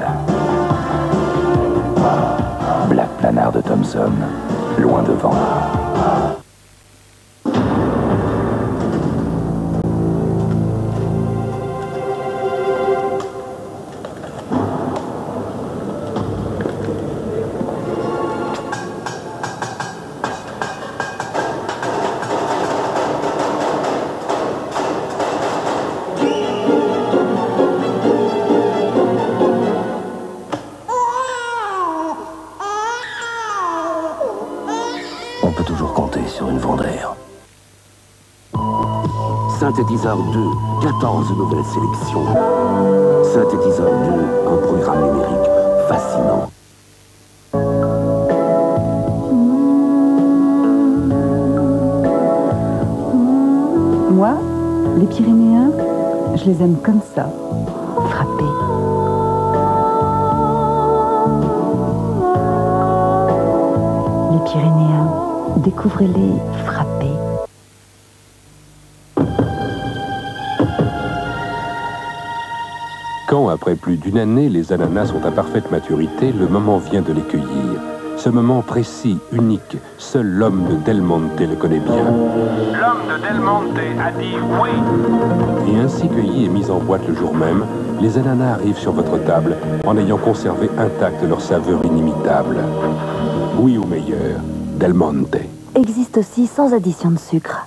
S15: Black Planard de Thomson, loin devant. On peut toujours compter sur une Vendée.
S14: Synthétiseur 2, 14 nouvelles sélections. Synthétiseur 2, un programme numérique fascinant.
S1: Moi, les Pyrénéens, je les aime comme ça, frappés. Les Pyrénéens, découvrez-les frappés.
S16: Quand, après plus d'une année, les ananas sont à parfaite maturité, le moment vient de les cueillir. Ce moment précis, unique, seul l'homme de Del Monte le connaît bien.
S17: L'homme de Del Monte a dit oui.
S16: Et ainsi cueillis et mis en boîte le jour même, les ananas arrivent sur votre table en ayant conservé intacte leur saveur inimitable. Oui au meilleur, Del Monte.
S18: Existe aussi sans addition de sucre.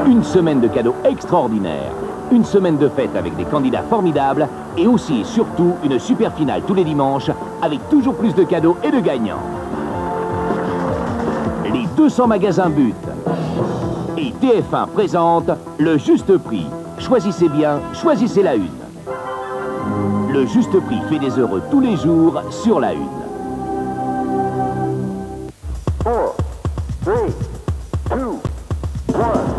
S19: Une semaine de cadeaux extraordinaires. Une semaine de fête avec des candidats formidables et aussi et surtout une super finale tous les dimanches avec toujours plus de cadeaux et de gagnants. Les 200 magasins But et TF1 présente le juste prix. Choisissez bien, choisissez la une. Le juste prix fait des heureux tous les jours sur la une.
S17: 4, 3, 2, 1.
S20: Oh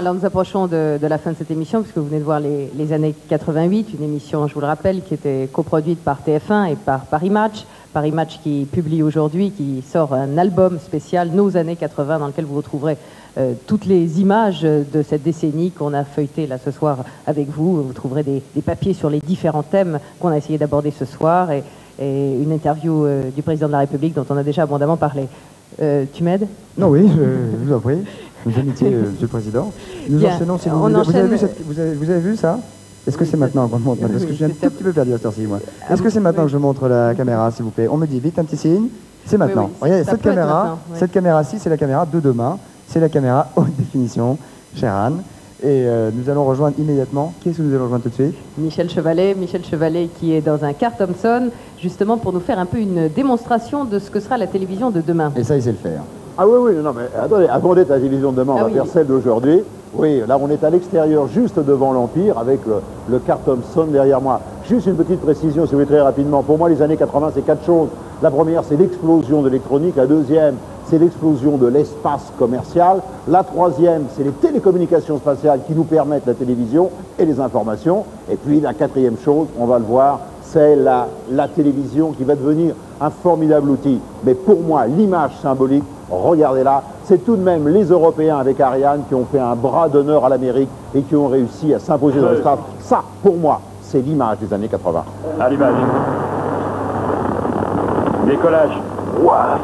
S2: Alors nous approchons de la fin de cette émission, puisque vous venez de voir les années 88, une émission, je vous le rappelle, qui était coproduite par TF1 et par Paris Match. Paris Match qui publie aujourd'hui, qui sort un album spécial, Nos années 80, dans lequel vous retrouverez toutes les images de cette décennie qu'on a feuilletées là ce soir avec vous. Vous trouverez des papiers sur les différents thèmes qu'on a essayé d'aborder ce soir et une interview du président de la République dont on a déjà abondamment parlé. Tu m'aides?
S4: Non, oui, je vous en prie. Nos amitiés, Monsieur le Président. Nous enchaînons, si vous voulez. Vous avez vu ça? Est-ce que c'est maintenant qu'on montre? Parce que je suis un tout petit peu perdu à cette heure-ci, moi. Est-ce que c'est maintenant que je montre la caméra, s'il vous plaît? On me dit vite un petit signe. C'est maintenant.
S2: Oui,
S4: regardez, cette caméra-ci, c'est la caméra de demain. C'est la caméra haute définition, chère Anne. Et nous allons rejoindre immédiatement. Qui est-ce que nous allons rejoindre tout de suite?
S2: Michel Chevalet qui est dans un car Thomson, justement pour nous faire un peu une démonstration de ce que sera la télévision de demain.
S4: Et ça, il sait le faire.
S20: Ah oui, non, mais attendez, avant d'être à la télévision de demain, on va faire celle d'aujourd'hui. Oui, là, on est à l'extérieur, juste devant l'Empire, avec le car Thomson derrière moi. Juste une petite précision, si vous voulez, très rapidement. Pour moi, les années 80, c'est 4 choses. La première, c'est l'explosion de l'électronique. La deuxième, c'est l'explosion de l'espace commercial. La troisième, c'est les télécommunications spatiales qui nous permettent la télévision et les informations. Et puis, la quatrième chose, on va le voir, c'est la télévision qui va devenir un formidable outil. Mais pour moi, l'image symbolique, regardez-là, c'est tout de même les Européens avec Ariane qui ont fait un bras d'honneur à l'Amérique et qui ont réussi à s'imposer dans l'espace. Ça, pour moi, c'est l'image des années 80.
S17: À l'image. Décollage. Ouah,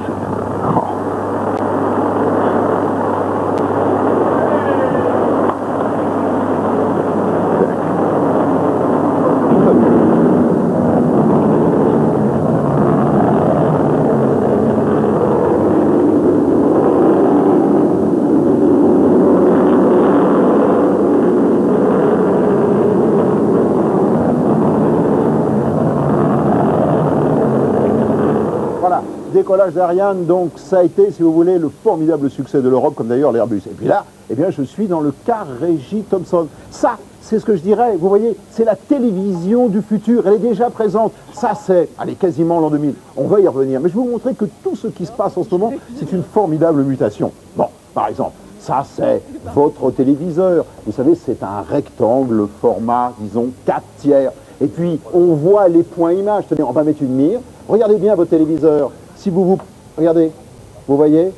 S20: Décollage d'Ariane, donc ça a été, si vous voulez, le formidable succès de l'Europe, comme d'ailleurs l'Airbus. Et puis là, eh bien, je suis dans le car Régie Thomson. Ça, c'est ce que je dirais, vous voyez, c'est la télévision du futur, elle est déjà présente. Ça, c'est, allez, quasiment l'an 2000. On va y revenir. Mais je vais vous montrer que tout ce qui se passe en ce moment, c'est une formidable mutation. Bon, par exemple, ça, c'est votre téléviseur. Vous savez, c'est un rectangle format, disons, 4/3. Et puis, on voit les points images. Tenez, on va mettre une mire. Regardez bien votre téléviseur. Si regardez, vous voyez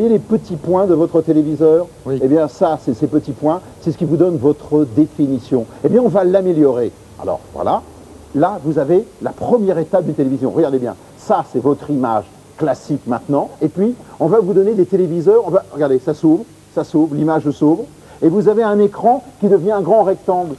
S20: les petits points de votre téléviseur? Oui. Eh bien ça, c'est ces petits points, c'est ce qui vous donne votre définition. Eh bien on va l'améliorer. Alors voilà, là vous avez la première étape d'une télévision. Regardez bien, ça c'est votre image classique maintenant. Et puis on va vous donner des téléviseurs, regardez, ça s'ouvre, l'image s'ouvre. Et vous avez un écran qui devient un grand rectangle.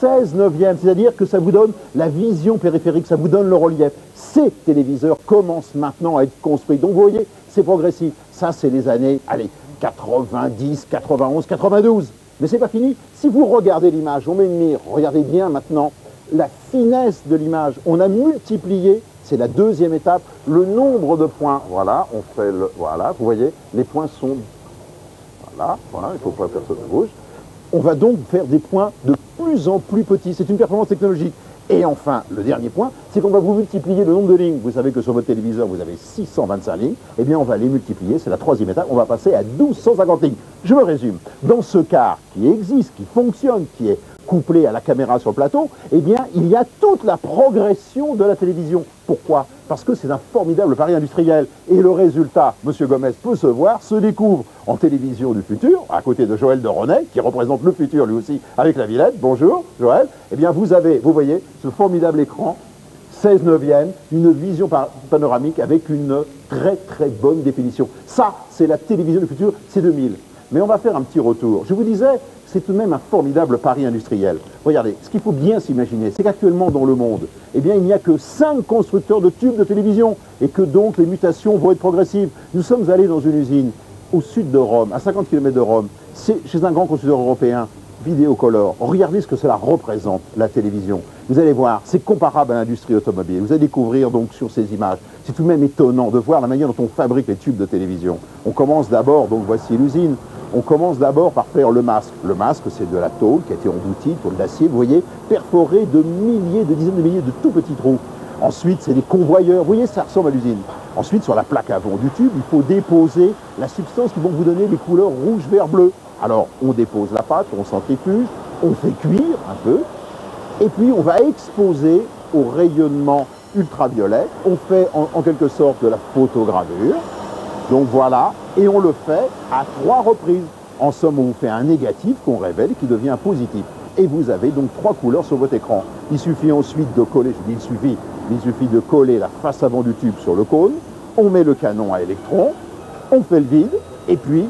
S20: 16/9, c'est-à-dire que ça vous donne la vision périphérique, ça vous donne le relief. Ces téléviseurs commencent maintenant à être construits. Donc vous voyez, c'est progressif. Ça, c'est les années, allez, 90, 91, 92. Mais c'est pas fini. Si vous regardez l'image, on met une mire, regardez bien maintenant la finesse de l'image. On a multiplié, c'est la deuxième étape, le nombre de points. Voilà, on fait le... Voilà, vous voyez, les points sont... Voilà, il faut pas faire ça de gauche. On va donc faire des points de plus en plus petits. C'est une performance technologique. Et enfin, le dernier point, c'est qu'on va vous multiplier le nombre de lignes. Vous savez que sur votre téléviseur, vous avez 625 lignes. Eh bien, on va les multiplier. C'est la troisième étape. On va passer à 1250 lignes. Je me résume. Dans ce car qui existe, qui fonctionne, qui est couplé à la caméra sur le plateau, eh bien, il y a toute la progression de la télévision. Pourquoi? Parce que c'est un formidable pari industriel. Et le résultat, M. Gomez peut se voir, se découvre en télévision du futur, à côté de Joël de René, qui représente le futur lui aussi, avec la Villette. Bonjour, Joël. Eh bien, vous voyez, ce formidable écran, 16/9, une vision panoramique avec une très très bonne définition. Ça, c'est la télévision du futur, c'est 2000. Mais on va faire un petit retour. Je vous disais, c'est tout de même un formidable pari industriel. Regardez, ce qu'il faut bien s'imaginer, c'est qu'actuellement dans le monde, eh bien, il n'y a que 5 constructeurs de tubes de télévision et que donc les mutations vont être progressives. Nous sommes allés dans une usine au sud de Rome, à 50 km de Rome, c'est chez un grand constructeur européen, Vidéocolor. Regardez ce que cela représente, la télévision. Vous allez voir, c'est comparable à l'industrie automobile. Vous allez découvrir donc sur ces images. C'est tout de même étonnant de voir la manière dont on fabrique les tubes de télévision. On commence d'abord, donc voici l'usine, on commence d'abord par faire le masque. Le masque, c'est de la tôle qui a été emboutie, tôle d'acier, vous voyez, perforée de milliers, de dizaines de milliers de tout petits trous. Ensuite, c'est des convoyeurs. Vous voyez, ça ressemble à l'usine. Ensuite, sur la plaque avant du tube, il faut déposer la substance qui va vous donner les couleurs rouge, vert, bleu. Alors, on dépose la pâte, on centrifuge, on fait cuire un peu, et puis on va exposer au rayonnement ultraviolet. On fait en quelque sorte de la photogravure. Donc voilà, et on le fait à 3 reprises. En somme, on vous fait un négatif qu'on révèle qui devient un positif. Et vous avez donc 3 couleurs sur votre écran. Il suffit ensuite de coller, je dis il suffit de coller la face avant du tube sur le cône. On met le canon à électrons, on fait le vide, et puis,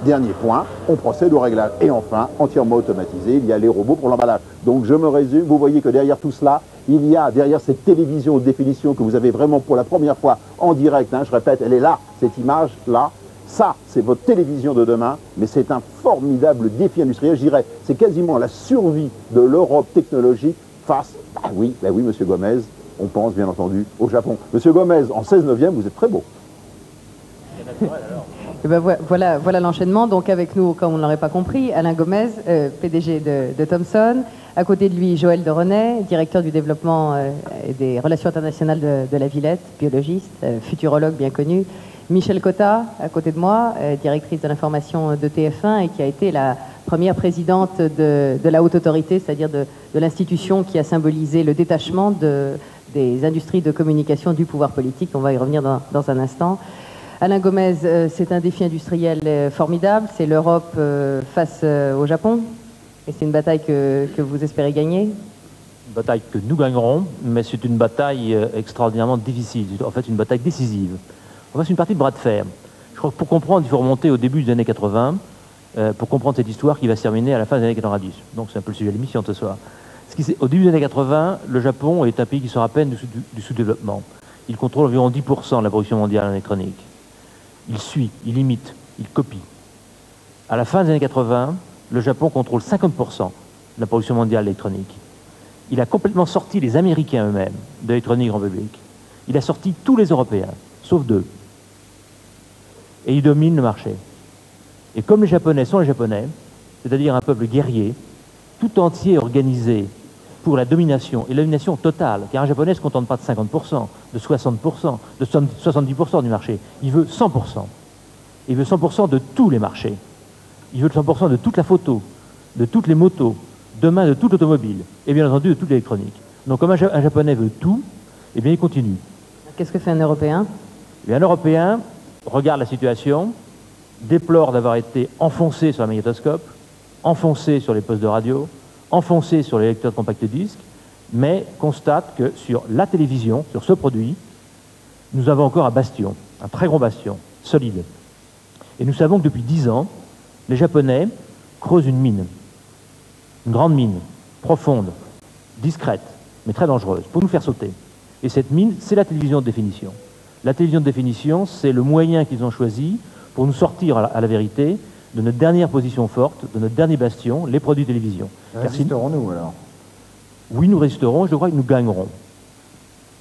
S20: dernier point, on procède au réglage. Et enfin, entièrement automatisé, il y a les robots pour l'emballage. Donc je me résume, vous voyez que derrière tout cela, il y a derrière cette télévision haute définition que vous avez vraiment pour la première fois en direct, hein, je répète, elle est là, cette image-là. Ça, c'est votre télévision de demain, mais c'est un formidable défi industriel, je dirais. C'est quasiment la survie de l'Europe technologique face, bah oui, monsieur Gomez, on pense bien entendu au Japon. Monsieur Gomez, en 16/9, vous êtes très beau.
S2: Et ben voilà l'enchaînement. Donc avec nous, comme on ne l'aurait pas compris, Alain Gomez, PDG de Thomson. À côté de lui, Joël de René, directeur du développement et des relations internationales de la Villette, biologiste, futurologue bien connu. Michel Cotta, à côté de moi, directrice de l'information de TF1 et qui a été la première présidente de la haute autorité, c'est-à-dire de l'institution qui a symbolisé le détachement des industries de communication du pouvoir politique. On va y revenir dans un instant. Alain Gomez, c'est un défi industriel formidable. C'est l'Europe face au Japon. Et c'est une bataille que vous espérez gagner?
S21: Une bataille que nous gagnerons, mais c'est une bataille extraordinairement difficile. En fait, une bataille décisive. En fait, c'est une partie de bras de fer. Je crois que pour comprendre, il faut remonter au début des années 80, pour comprendre cette histoire qui va se terminer à la fin des années 90. Donc c'est un peu le sujet de l'émission de ce soir. Au début des années 80, le Japon est un pays qui sort à peine du sous-développement. Il contrôle environ 10% de la production mondiale en électronique. Il suit, il imite, il copie. À la fin des années 80, le Japon contrôle 50% de la production mondiale électronique. Il a complètement sorti les Américains eux-mêmes de l'électronique en public. Il a sorti tous les Européens, sauf 2. Et il domine le marché. Et comme les Japonais sont les Japonais, c'est-à-dire un peuple guerrier, tout entier organisé pour la domination, et la domination totale, car un Japonais ne se contente pas de 50%, de 60%, de 70% du marché. Il veut 100%. Il veut 100% de tous les marchés. Il veut 100% de toute la photo, de toutes les motos, demain de toute l'automobile, et bien entendu de toute l'électronique. Donc comme un Japonais veut tout, eh bien il continue.
S2: Qu'est-ce que fait un Européen?
S21: Eh bien, un Européen regarde la situation, déplore d'avoir été enfoncé sur un magnétoscope, enfoncé sur les postes de radio, enfoncé sur les lecteurs de compact disque, mais constate que sur la télévision, sur ce produit, nous avons encore un bastion, un très gros bastion, solide. Et nous savons que depuis 10 ans, les Japonais creusent une mine, une grande mine, profonde, discrète, mais très dangereuse, pour nous faire sauter. Et cette mine, c'est la télévision de définition. La télévision de définition, c'est le moyen qu'ils ont choisi pour nous sortir à la vérité de notre dernière position forte, de notre dernier bastion, les produits télévision.
S4: Résisterons-nous alors?
S21: Oui, nous résisterons, je crois que nous gagnerons.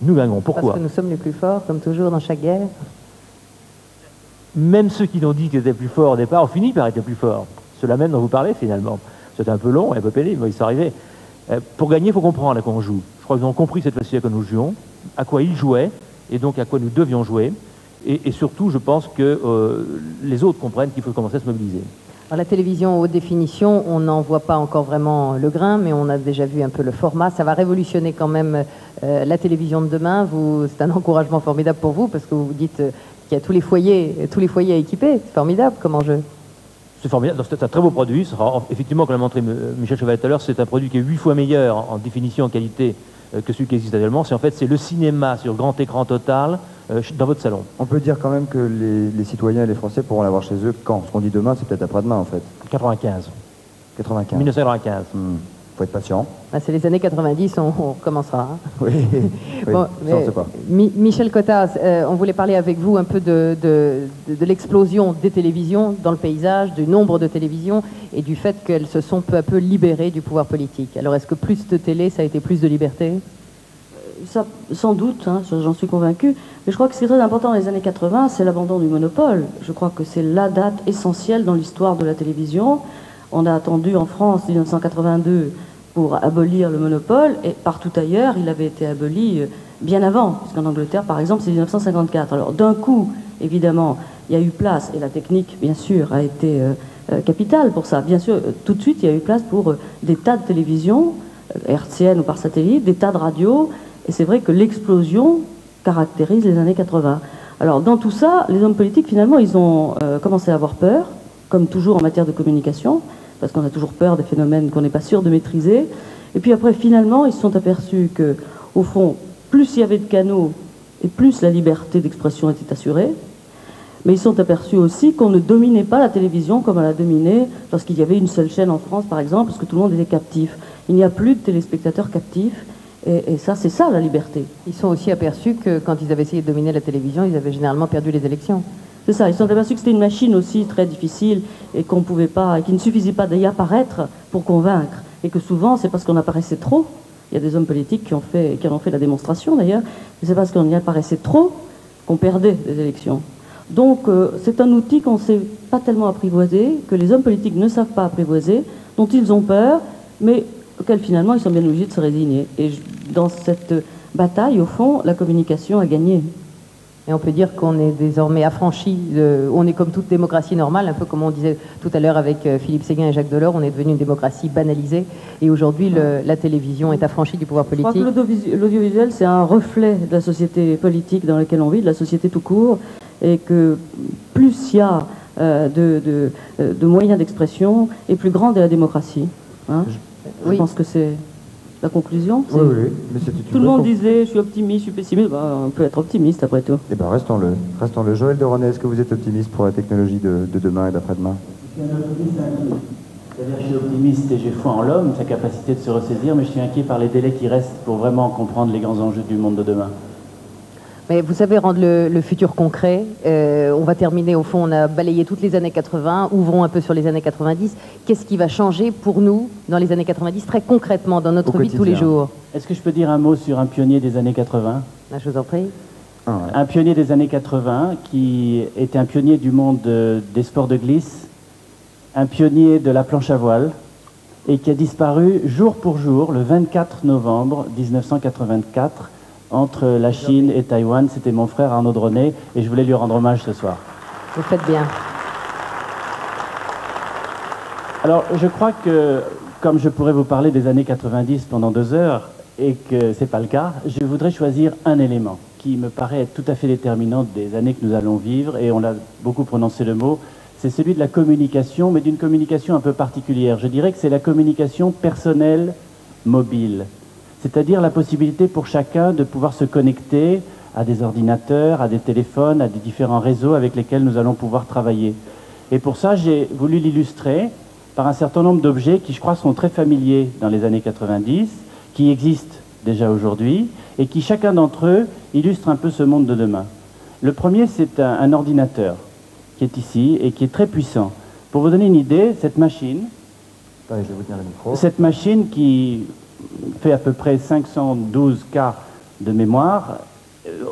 S21: Nous gagnerons. Pourquoi?
S2: Parce que nous sommes les plus forts, comme toujours dans chaque guerre.
S21: Même ceux qui ont dit qu'ils étaient plus forts au départ ont fini par être plus forts. Ceux-là même dont vous parlez finalement. C'était un peu long et un peu pénible, mais ils sont arrivés. Pour gagner, il faut comprendre à quoi on joue. Je crois qu'ils ont compris cette fois-ci à quoi nous jouions, à quoi ils jouaient, et donc à quoi nous devions jouer. Et surtout, je pense que les autres comprennent qu'il faut commencer à se mobiliser.
S2: Alors, la télévision haute définition, on n'en voit pas encore vraiment le grain, mais on a déjà vu un peu le format. Ça va révolutionner quand même la télévision de demain. C'est un encouragement formidable pour vous, parce que vous dites qu'il y a tous les foyers à équiper. C'est formidable comme enjeu.
S21: C'est formidable, c'est un très beau produit. Effectivement, comme l'a montré Michel Chevalet tout à l'heure, c'est un produit qui est 8 fois meilleur en définition, en qualité, que celui qui existe actuellement. C'est en fait, c'est le cinéma sur grand écran total dans votre salon.
S4: On peut dire quand même que les citoyens et les Français pourront l'avoir chez eux quand? Ce qu'on dit demain, c'est peut-être après-demain en fait.
S21: 95.
S4: 1995. Faut être patient.
S2: Ah, c'est les années 90, on recommencera. Hein.
S4: Oui,
S2: bon,
S4: ça on sait pas.
S2: Michel Cotta, on voulait parler avec vous un peu de l'explosion des télévisions dans le paysage, du nombre de télévisions et du fait qu'elles se sont peu à peu libérées du pouvoir politique. Alors est-ce que plus de télé, ça a été plus de liberté?
S5: Ça, sans doute, hein, j'en suis convaincue. Mais je crois que ce qui est très important dans les années 80, c'est l'abandon du monopole. Je crois que c'est la date essentielle dans l'histoire de la télévision. On a attendu en France 1982 pour abolir le monopole, et partout ailleurs, il avait été aboli bien avant, puisqu'en Angleterre, par exemple, c'est 1954. Alors d'un coup, évidemment, il y a eu place, et la technique, bien sûr, a été capital pour ça. Bien sûr, tout de suite, il y a eu place pour des tas de télévisions, hertziennes ou par satellite, des tas de radios, et c'est vrai que l'explosion caractérise les années 80. Alors, dans tout ça, les hommes politiques, finalement, ils ont commencé à avoir peur, comme toujours en matière de communication, parce qu'on a toujours peur des phénomènes qu'on n'est pas sûr de maîtriser. Et puis après, finalement, ils se sont aperçus que, au fond, plus il y avait de canaux, et plus la liberté d'expression était assurée. Mais ils se sont aperçus aussi qu'on ne dominait pas la télévision comme on l'a dominée lorsqu'il y avait une seule chaîne en France, par exemple, parce que tout le monde était captif. Il n'y a plus de téléspectateurs captifs. Et ça, c'est ça la liberté.
S2: Ils sont aussi aperçus que quand ils avaient essayé de dominer la télévision, ils avaient généralement perdu les élections.
S5: C'est ça, ils se sont aperçus que c'était une machine aussi très difficile et qu'on pouvait pas, et qu'il ne suffisait pas d'y apparaître pour convaincre. Et que souvent, c'est parce qu'on apparaissait trop. Il y a des hommes politiques qui en ont fait la démonstration d'ailleurs, mais c'est parce qu'on y apparaissait trop qu'on perdait les élections. Donc c'est un outil qu'on ne sait pas tellement apprivoiser, que les hommes politiques ne savent pas apprivoiser, dont ils ont peur, mais auquel finalement ils sont bien obligés de se résigner. Et dans cette bataille, au fond, la communication a gagné.
S2: Et on peut dire qu'on est désormais affranchi, on est comme toute démocratie normale, un peu comme on disait tout à l'heure avec Philippe Séguin et Jacques Delors, on est devenu une démocratie banalisée. Et aujourd'hui, la télévision est affranchie du pouvoir politique.
S5: Je crois que l'audiovisuel, c'est un reflet de la société politique dans laquelle on vit, de la société tout court, et que plus il y a de moyens d'expression, et plus grande est la démocratie. Hein, je pense que c'est la conclusion.
S4: Oui, oui, mais c'était une
S5: tout le monde disait, je suis optimiste, je suis pessimiste. Ben, on peut être optimiste après tout.
S4: Eh bien, restons-le. Joël de René, est-ce que vous êtes optimiste pour la technologie de demain et d'après-demain?
S3: Je suis un optimiste inquiet. C'est-à-dire que je suis optimiste et j'ai foi en l'homme, sa capacité de se ressaisir, mais je suis inquiet par les délais qui restent pour vraiment comprendre les grands enjeux du monde de demain.
S2: Mais vous savez, rendre le futur concret, on va terminer, au fond, on a balayé toutes les années 80, ouvrons un peu sur les années 90. Qu'est-ce qui va changer pour nous dans les années 90, très concrètement, dans notre vie de tous les jours?
S3: Est-ce que je peux dire un mot sur un pionnier des années 80?
S2: Je vous en prie.
S3: Un pionnier des années 80 qui était un pionnier du monde des sports de glisse, un pionnier de la planche à voile, et qui a disparu jour pour jour, le 24 novembre 1984, entre la Chine et Taïwan. C'était mon frère Arnaud de René et je voulais lui rendre hommage ce soir.
S2: Vous faites bien.
S3: Alors, je crois que, comme je pourrais vous parler des années 90 pendant 2 heures, et que c'est pas le cas, je voudrais choisir un élément qui me paraît être tout à fait déterminant des années que nous allons vivre, et on l'a beaucoup prononcé le mot, c'est celui de la communication, mais d'une communication un peu particulière. Je dirais que c'est la communication personnelle mobile. C'est-à-dire la possibilité pour chacun de pouvoir se connecter à des ordinateurs, à des téléphones, à des différents réseaux avec lesquels nous allons pouvoir travailler. Et pour ça, j'ai voulu l'illustrer par un certain nombre d'objets qui, je crois, sont très familiers dans les années 90, qui existent déjà aujourd'hui, et qui, chacun d'entre eux, illustre un peu ce monde de demain. Le premier, c'est un ordinateur qui est ici et qui est très puissant. Pour vous donner une idée, cette machine,
S4: Attendez, je vais vous tenir le micro.
S3: Cette machine qui fait à peu près 512 K de mémoire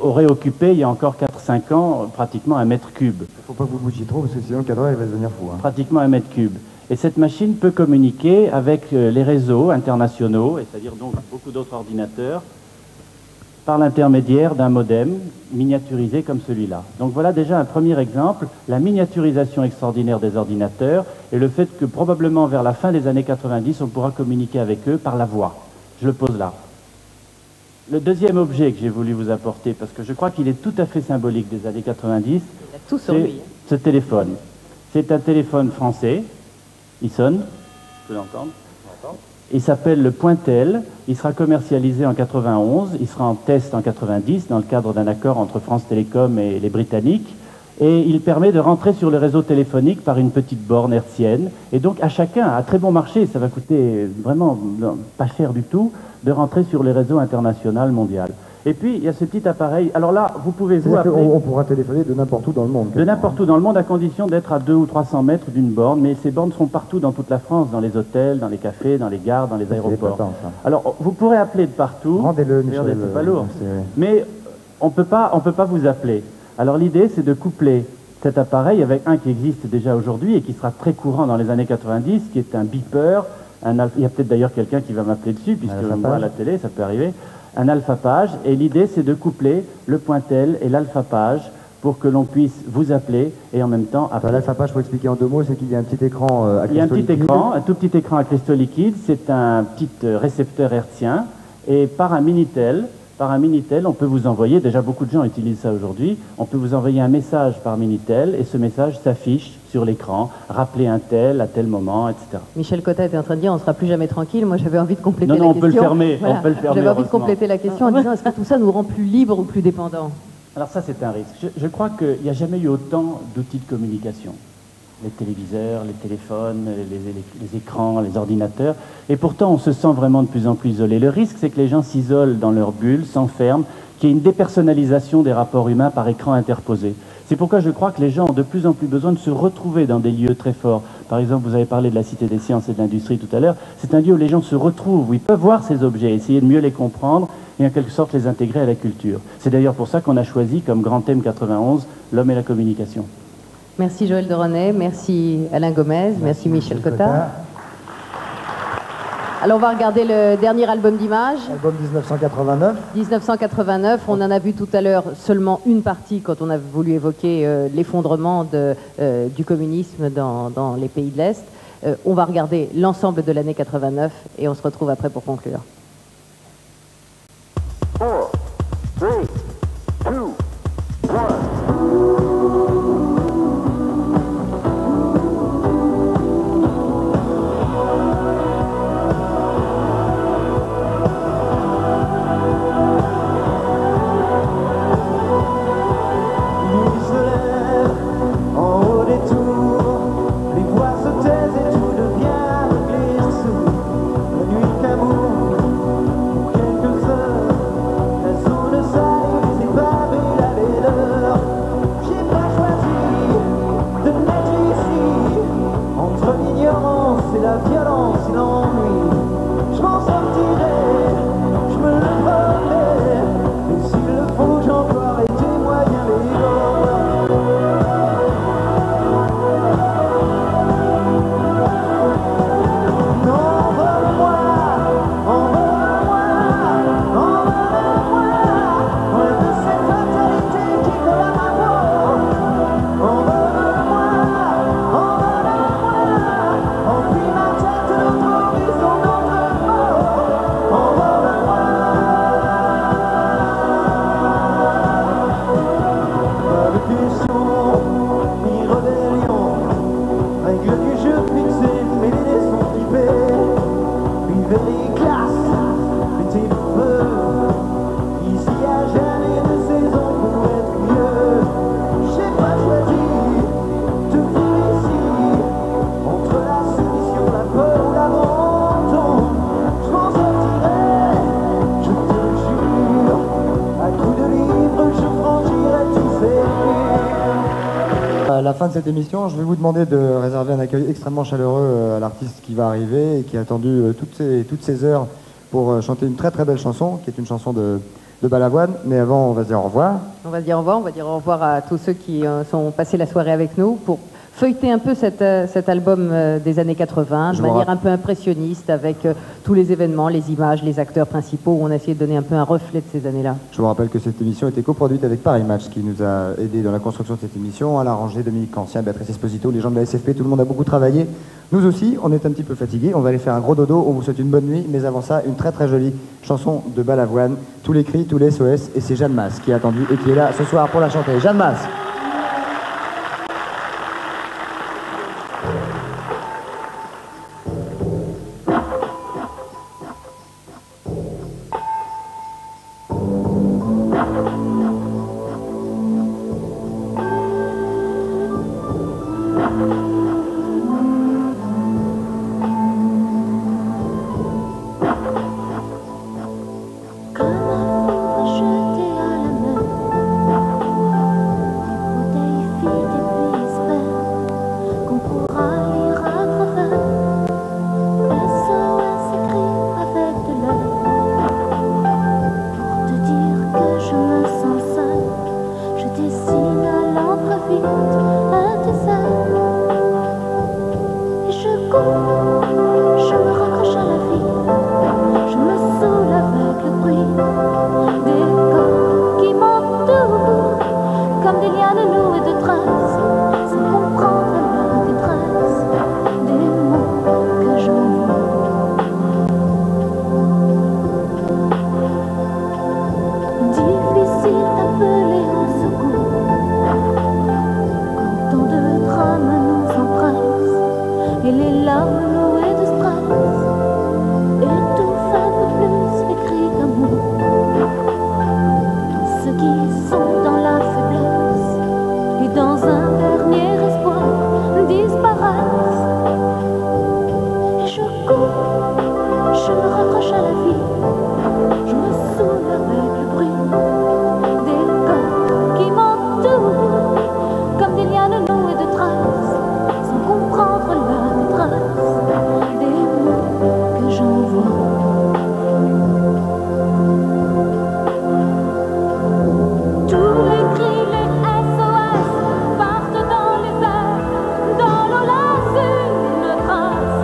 S3: aurait occupé, il y a encore 4-5 ans, pratiquement 1 mètre cube.
S4: Il ne faut pas que vous bougiez trop, parce que sinon le cadre il va devenir fou. Hein.
S3: Pratiquement 1 mètre cube. Et cette machine peut communiquer avec les réseaux internationaux, c'est-à-dire donc beaucoup d'autres ordinateurs, par l'intermédiaire d'un modem miniaturisé comme celui-là. Donc voilà déjà un premier exemple, la miniaturisation extraordinaire des ordinateurs et le fait que probablement vers la fin des années 90, on pourra communiquer avec eux par la voix. Je le pose là. Le deuxième objet que j'ai voulu vous apporter, parce que je crois qu'il est tout à fait symbolique des années 90, c'est ce téléphone. C'est un téléphone français, il sonne, je peux l'entendre. Il s'appelle le Pointel, il sera commercialisé en 91, il sera en test en 90 dans le cadre d'un accord entre France Télécom et les Britanniques, et il permet de rentrer sur le réseau téléphonique par une petite borne hertzienne, et donc à chacun, à très bon marché, ça va coûter vraiment pas cher du tout, de rentrer sur les réseaux internationaux mondiaux. Et puis, il y a ce petit appareil. Alors là, vous pouvez vous appeler...
S4: On pourra téléphoner de n'importe où dans le monde.
S3: De n'importe où dans le monde, à condition d'être à 200 ou 300 mètres d'une borne. Mais ces bornes sont partout dans toute la France, dans les hôtels, dans les cafés, dans les gares, dans les aéroports. Alors, vous pourrez appeler de partout.
S4: Rendez-le, Michel.
S3: Regardez, c'est pas lourd. Mais on peut pas vous appeler. Alors, l'idée, c'est de coupler cet appareil avec un qui existe déjà aujourd'hui et qui sera très courant dans les années 90, qui est un beeper. Il y a peut-être d'ailleurs quelqu'un qui va m'appeler dessus, puisque je me vois à la télé, ça peut arriver. Un alphapage, et l'idée c'est de coupler le Pointel et l'alphapage pour que l'on puisse vous appeler et en même temps...
S4: Enfin, là, sa page, pour expliquer en 2 mots, c'est qu'il y a un petit écran à cristaux liquides.
S3: Il y a un petit écran, un tout petit écran à cristaux liquides. C'est un petit récepteur hertzien. Et par un Minitel, on peut vous envoyer, déjà beaucoup de gens utilisent ça aujourd'hui, on peut vous envoyer un message par Minitel et ce message s'affiche sur l'écran, rappeler un tel à tel moment, etc.
S2: Michel Cotta était en train de dire on ne sera plus jamais tranquille. Moi j'avais envie de compléter la
S3: question.
S2: question.
S3: On peut le fermer,
S2: voilà.
S3: on peut le fermer.
S2: J'avais envie de compléter la question en disant est-ce que tout ça nous rend plus libres ou plus dépendants?
S3: Alors ça c'est un risque. Je crois qu'il n'y a jamais eu autant d'outils de communication. Les téléviseurs, les téléphones, les écrans, les ordinateurs. Et pourtant, on se sent vraiment de plus en plus isolé. Le risque, c'est que les gens s'isolent dans leur bulle, s'enferment, qu'il y ait une dépersonnalisation des rapports humains par écran interposé. C'est pourquoi je crois que les gens ont de plus en plus besoin de se retrouver dans des lieux très forts. Par exemple, vous avez parlé de la Cité des Sciences et de l'Industrie tout à l'heure. C'est un lieu où les gens se retrouvent, où ils peuvent voir ces objets, essayer de mieux les comprendre et en quelque sorte les intégrer à la culture. C'est d'ailleurs pour ça qu'on a choisi comme grand thème 91, l'homme et la communication.
S2: Merci Joël de René, merci Alain Gomez, merci Michel Cotta. Alors on va regarder le dernier album d'images.
S4: Album 1989.
S2: 1989, on en a vu tout à l'heure seulement une partie quand on a voulu évoquer l'effondrement du communisme dans les pays de l'Est. On va regarder l'ensemble de l'année 89 et on se retrouve après pour conclure.
S6: 4, 3, 2, 1.
S4: À la fin de cette émission, je vais vous demander de réserver un accueil extrêmement chaleureux à l'artiste qui va arriver et qui a attendu toutes ces heures pour chanter une très très belle chanson, qui est une chanson de Balavoine. Mais avant, on va se dire au revoir.
S2: On va se dire au revoir, on va dire au revoir à tous ceux qui sont passés la soirée avec nous pour feuilleter un peu cet album des années 80 de manière un peu impressionniste avec tous les événements, les images, les acteurs principaux où on a essayé de donner un peu un reflet de ces années-là.
S4: Je vous rappelle que cette émission a été coproduite avec Paris Match qui nous a aidé dans la construction de cette émission, Alain Ranger, Dominique Cancien, Béatrice Esposito, les gens de la SFP, tout le monde a beaucoup travaillé. Nous aussi, on est un petit peu fatigués, on va aller faire un gros dodo, on vous souhaite une bonne nuit, mais avant ça, une très très jolie chanson de Balavoine, tous les cris, tous les SOS, et c'est Jeanne Masse qui est attendue et qui est là ce soir pour la chanter. Jeanne Masse.
S7: Comme des lianes d'Armelot et de Strauss, étouffe un peu plus les cris d'amour. Ceux qui sont dans la faiblesse et dans un dernier espoir disparaissent. Et je cours, je me raccroche à la vie, je me saoule avec le bruit des corps qui m'entourent, comme des lianes nouées de traces, sans comprendre la détresse des mots que j'envoie. Tous les cris, les SOS partent dans les airs, dans l'eau lasse une trace,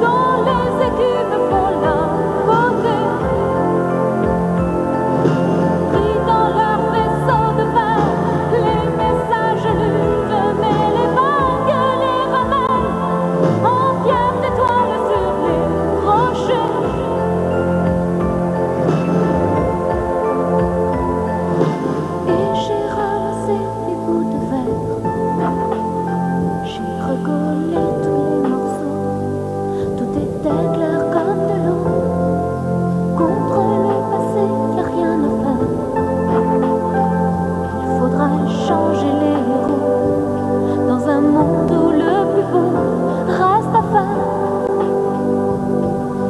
S7: dont les équipes font la beauté. Pris dans leur vaisseau de verre, les messages luttent, mais les vagues les ramènent en pierres d'étoiles sur les rochers. Et j'ai ramassé les bouts de verre, j'ai recollé tous les morceaux, tout était clair comme de l'eau. Contre le passé, y a rien à faire. Il faudra changer les héros dans un monde où le plus beau reste à faire.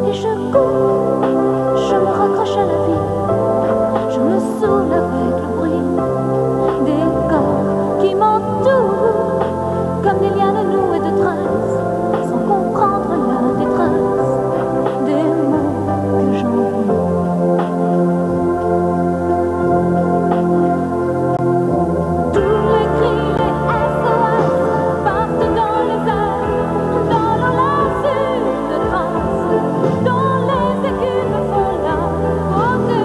S7: Et je cours, je me raccroche à la vie, je me saoule avec le bruit des corps qui m'entourent, comme des lianes nouées de traces, sans comprendre la détresse des mots que j'envoie. Tous les cris, les SOS partent dans les airs, dans l'eau lasse une trace, dont les équipes font la beauté.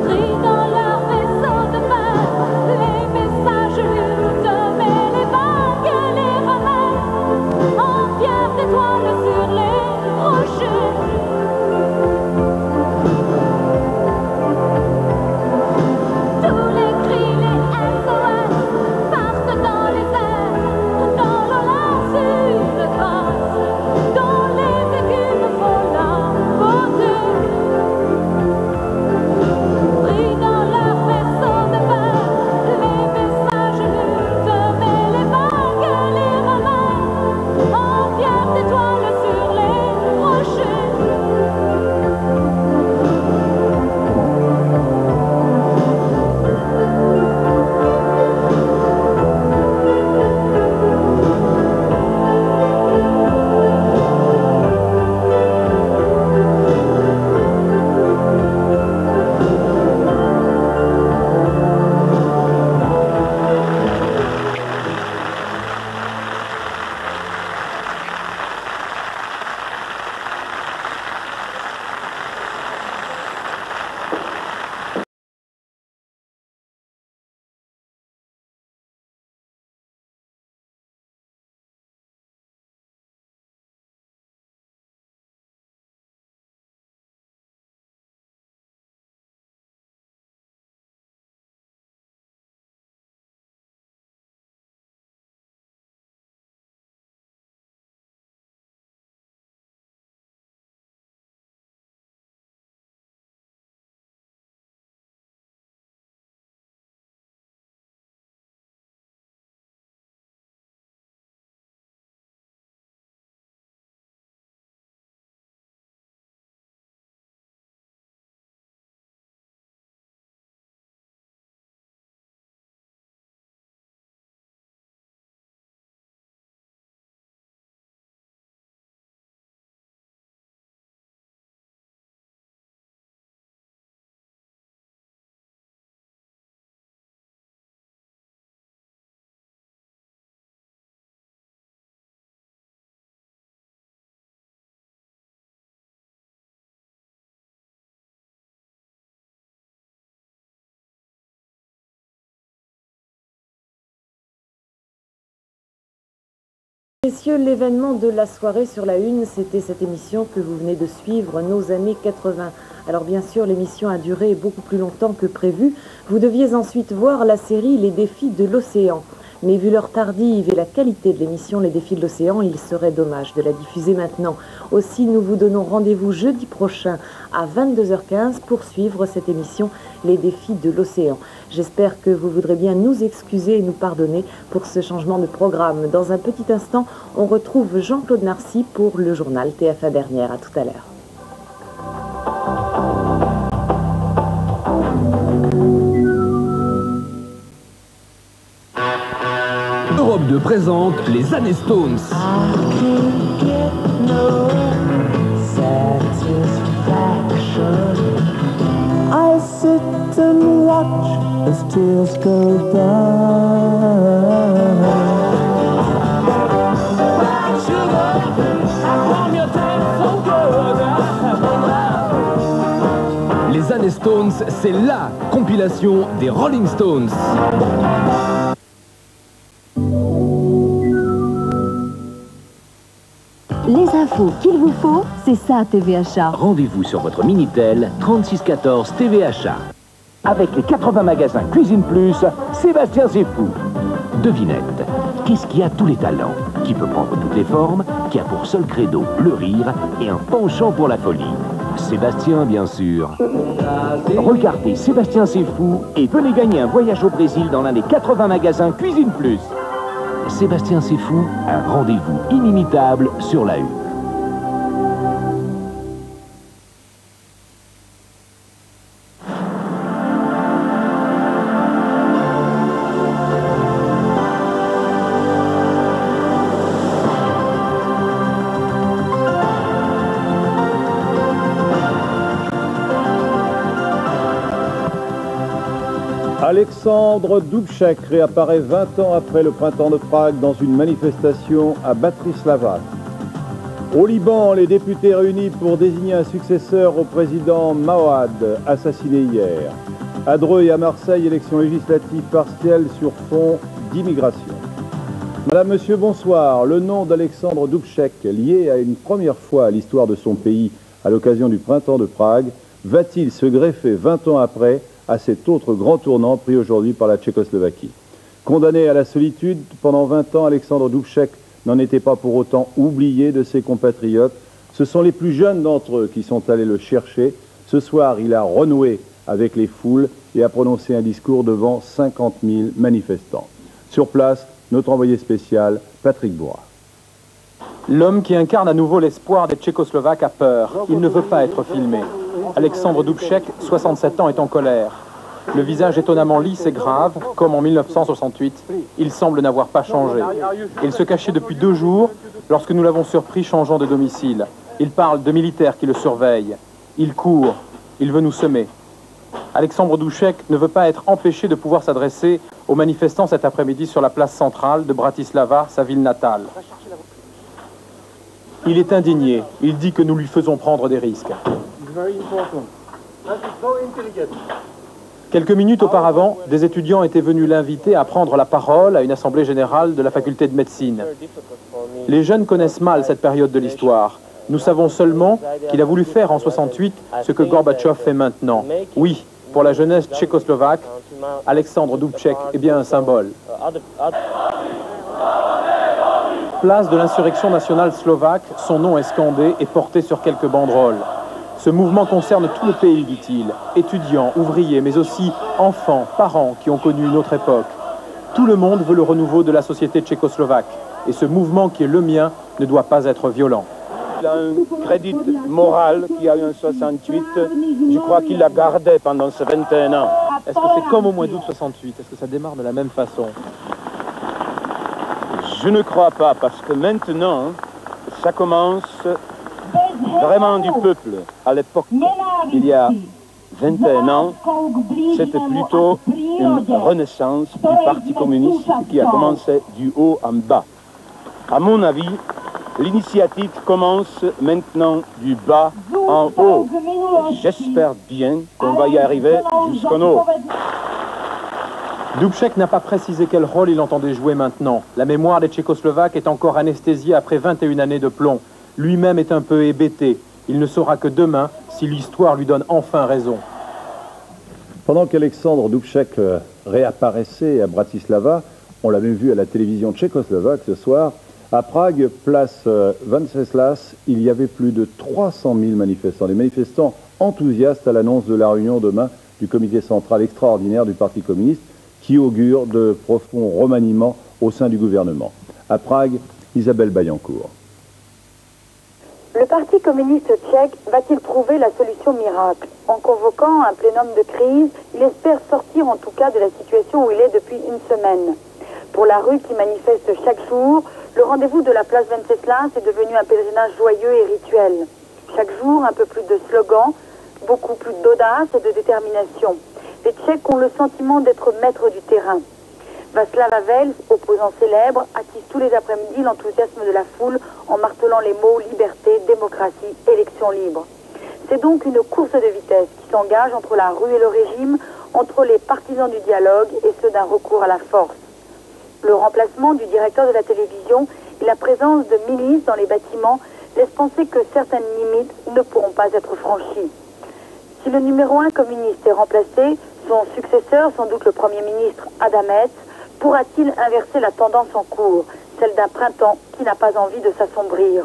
S7: Pris dans leur vaisseau de verre, les messages luttent, mais les vagues les ramènent en pierres d'étoiles sur les rochers. Tous les cris, les SOS partent dans les airs, dans l'eau lasse une trace, dont les équipes font la beauté. Pris dans leur vaisseau de verre, les messages luttent, mais les vagues les ramènent en pierres d'étoiles sur les rochers.
S22: Messieurs, l'événement de la soirée sur la Une, c'était cette émission que vous venez de suivre, Nos années 80. Alors bien sûr, l'émission a duré beaucoup plus longtemps que prévu. Vous deviez ensuite voir la série Les défis de l'océan. Mais vu l'heure tardive et la qualité de l'émission Les Défis de l'Océan, il serait dommage de la diffuser maintenant. Aussi, nous vous donnons rendez-vous jeudi prochain à 22h15 pour suivre cette émission Les Défis de l'Océan. J'espère que vous voudrez bien nous excuser et nous pardonner pour ce changement de programme. Dans un petit instant, on retrouve Jean-Claude Narcy pour le journal TF1 Dernière. À tout à l'heure.
S19: Europe 2 présente les années Stones.
S6: I sit and watch as tears go by.
S19: Les années Stones, c'est LA compilation des Rolling Stones.
S18: Les infos qu'il vous faut, c'est ça TVHA.
S19: Rendez-vous sur votre Minitel 3614 TVHA. Avec les 80 magasins Cuisine Plus, Sébastien c'est fou. Devinette, qu'est-ce qui a tous les talents, qui peut prendre toutes les formes, qui a pour seul credo le rire et un penchant pour la folie? Sébastien, bien sûr. Regardez Sébastien c'est fou et venez gagner un voyage au Brésil dans l'un des 80 magasins Cuisine Plus. Sébastien c'est fou, un rendez-vous inimitable sur la Une.
S20: Alexandre Dubček réapparaît 20 ans après le printemps de Prague dans une manifestation à Bratislava. Au Liban, les députés réunis pour désigner un successeur au président Maouad, assassiné hier. À Dreux et à Marseille, élections législatives partielles sur fond d'immigration. Madame, Monsieur, bonsoir. Le nom d'Alexandre Dubček, lié à une première fois à l'histoire de son pays à l'occasion du printemps de Prague, va-t-il se greffer 20 ans après à cet autre grand tournant pris aujourd'hui par la Tchécoslovaquie? Condamné à la solitude pendant 20 ans, Alexandre Dubček n'en était pas pour autant oublié de ses compatriotes. Ce sont les plus jeunes d'entre eux qui sont allés le chercher. Ce soir, il a renoué avec les foules et a prononcé un discours devant 50 000 manifestants. Sur place, notre envoyé spécial, Patrick Bourra.
S8: L'homme qui incarne à nouveau l'espoir des Tchécoslovaques a peur. Il ne veut pas être filmé. Alexandre Dubček, 67 ans, est en colère. Le visage étonnamment lisse et grave, comme en 1968, il semble n'avoir pas changé. Il se cachait depuis 2 jours lorsque nous l'avons surpris changeant de domicile. Il parle de militaires qui le surveillent. Il court, il veut nous semer. Alexandre Dubček ne veut pas être empêché de pouvoir s'adresser aux manifestants cet après-midi sur la place centrale de Bratislava, sa ville natale. Il est indigné. Il dit que nous lui faisons prendre des risques. Quelques minutes auparavant, des étudiants étaient venus l'inviter à prendre la parole à une assemblée générale de la faculté de médecine. Les jeunes connaissent mal cette période de l'histoire. Nous savons seulement qu'il a voulu faire en 68 ce que Gorbatchev fait maintenant. Oui, pour la jeunesse tchécoslovaque, Alexandre Dubček est bien un symbole. Place de l'insurrection nationale slovaque, son nom est scandé et porté sur quelques banderoles. Ce mouvement concerne tout le pays, dit-il, étudiants, ouvriers, mais aussi enfants, parents qui ont connu une autre époque. Tout le monde veut le renouveau de la société tchécoslovaque, et ce mouvement qui est le mien ne doit pas être violent.
S9: Il a un crédit moral qui a eu en 68, je crois qu'il l'a gardé pendant ces 21 ans.
S8: Est-ce que c'est comme au mois d'août 68? Est-ce que ça démarre de la même façon?
S9: Je ne crois pas, parce que maintenant, ça commence vraiment du peuple. À l'époque, il y a 21 ans, c'était plutôt une renaissance du Parti communiste qui a commencé du haut en bas. À mon avis, l'initiative commence maintenant du bas en haut. J'espère bien qu'on va y arriver jusqu'en haut.
S8: Dubček n'a pas précisé quel rôle il entendait jouer maintenant. La mémoire des Tchécoslovaques est encore anesthésiée après 21 années de plomb. Lui-même est un peu hébété. Il ne saura que demain si l'histoire lui donne enfin raison.
S20: Pendant qu'Alexandre Dubček réapparaissait à Bratislava,
S11: On l'a même vu à la télévision tchécoslovaque ce soir. À Prague, place Venceslas, il y avait plus de 300 000 manifestants. Des manifestants enthousiastes à l'annonce de la réunion demain du comité central extraordinaire du Parti communiste qui augure de profonds remaniements au sein du gouvernement. À Prague, Isabelle Bayancourt.
S12: Le Parti communiste tchèque va-t-il trouver la solution miracle? En convoquant un plénum de crise, il espère sortir en tout cas de la situation où il est depuis une semaine. Pour la rue qui manifeste chaque jour, le rendez-vous de la place Venceslas est devenu un pèlerinage joyeux et rituel. Chaque jour, un peu plus de slogans, beaucoup plus d'audace et de détermination. Les Tchèques ont le sentiment d'être maîtres du terrain. Václav Havel, opposant célèbre, attise tous les après-midi l'enthousiasme de la foule en martelant les mots liberté, démocratie, élection libre. C'est donc une course de vitesse qui s'engage entre la rue et le régime, entre les partisans du dialogue et ceux d'un recours à la force. Le remplacement du directeur de la télévision et la présence de milices dans les bâtiments laissent penser que certaines limites ne pourront pas être franchies. Si le numéro 1 communiste est remplacé, son successeur, sans doute le Premier ministre Adamets, pourra-t-il inverser la tendance en cours, celle d'un printemps qui n'a pas envie de s'assombrir?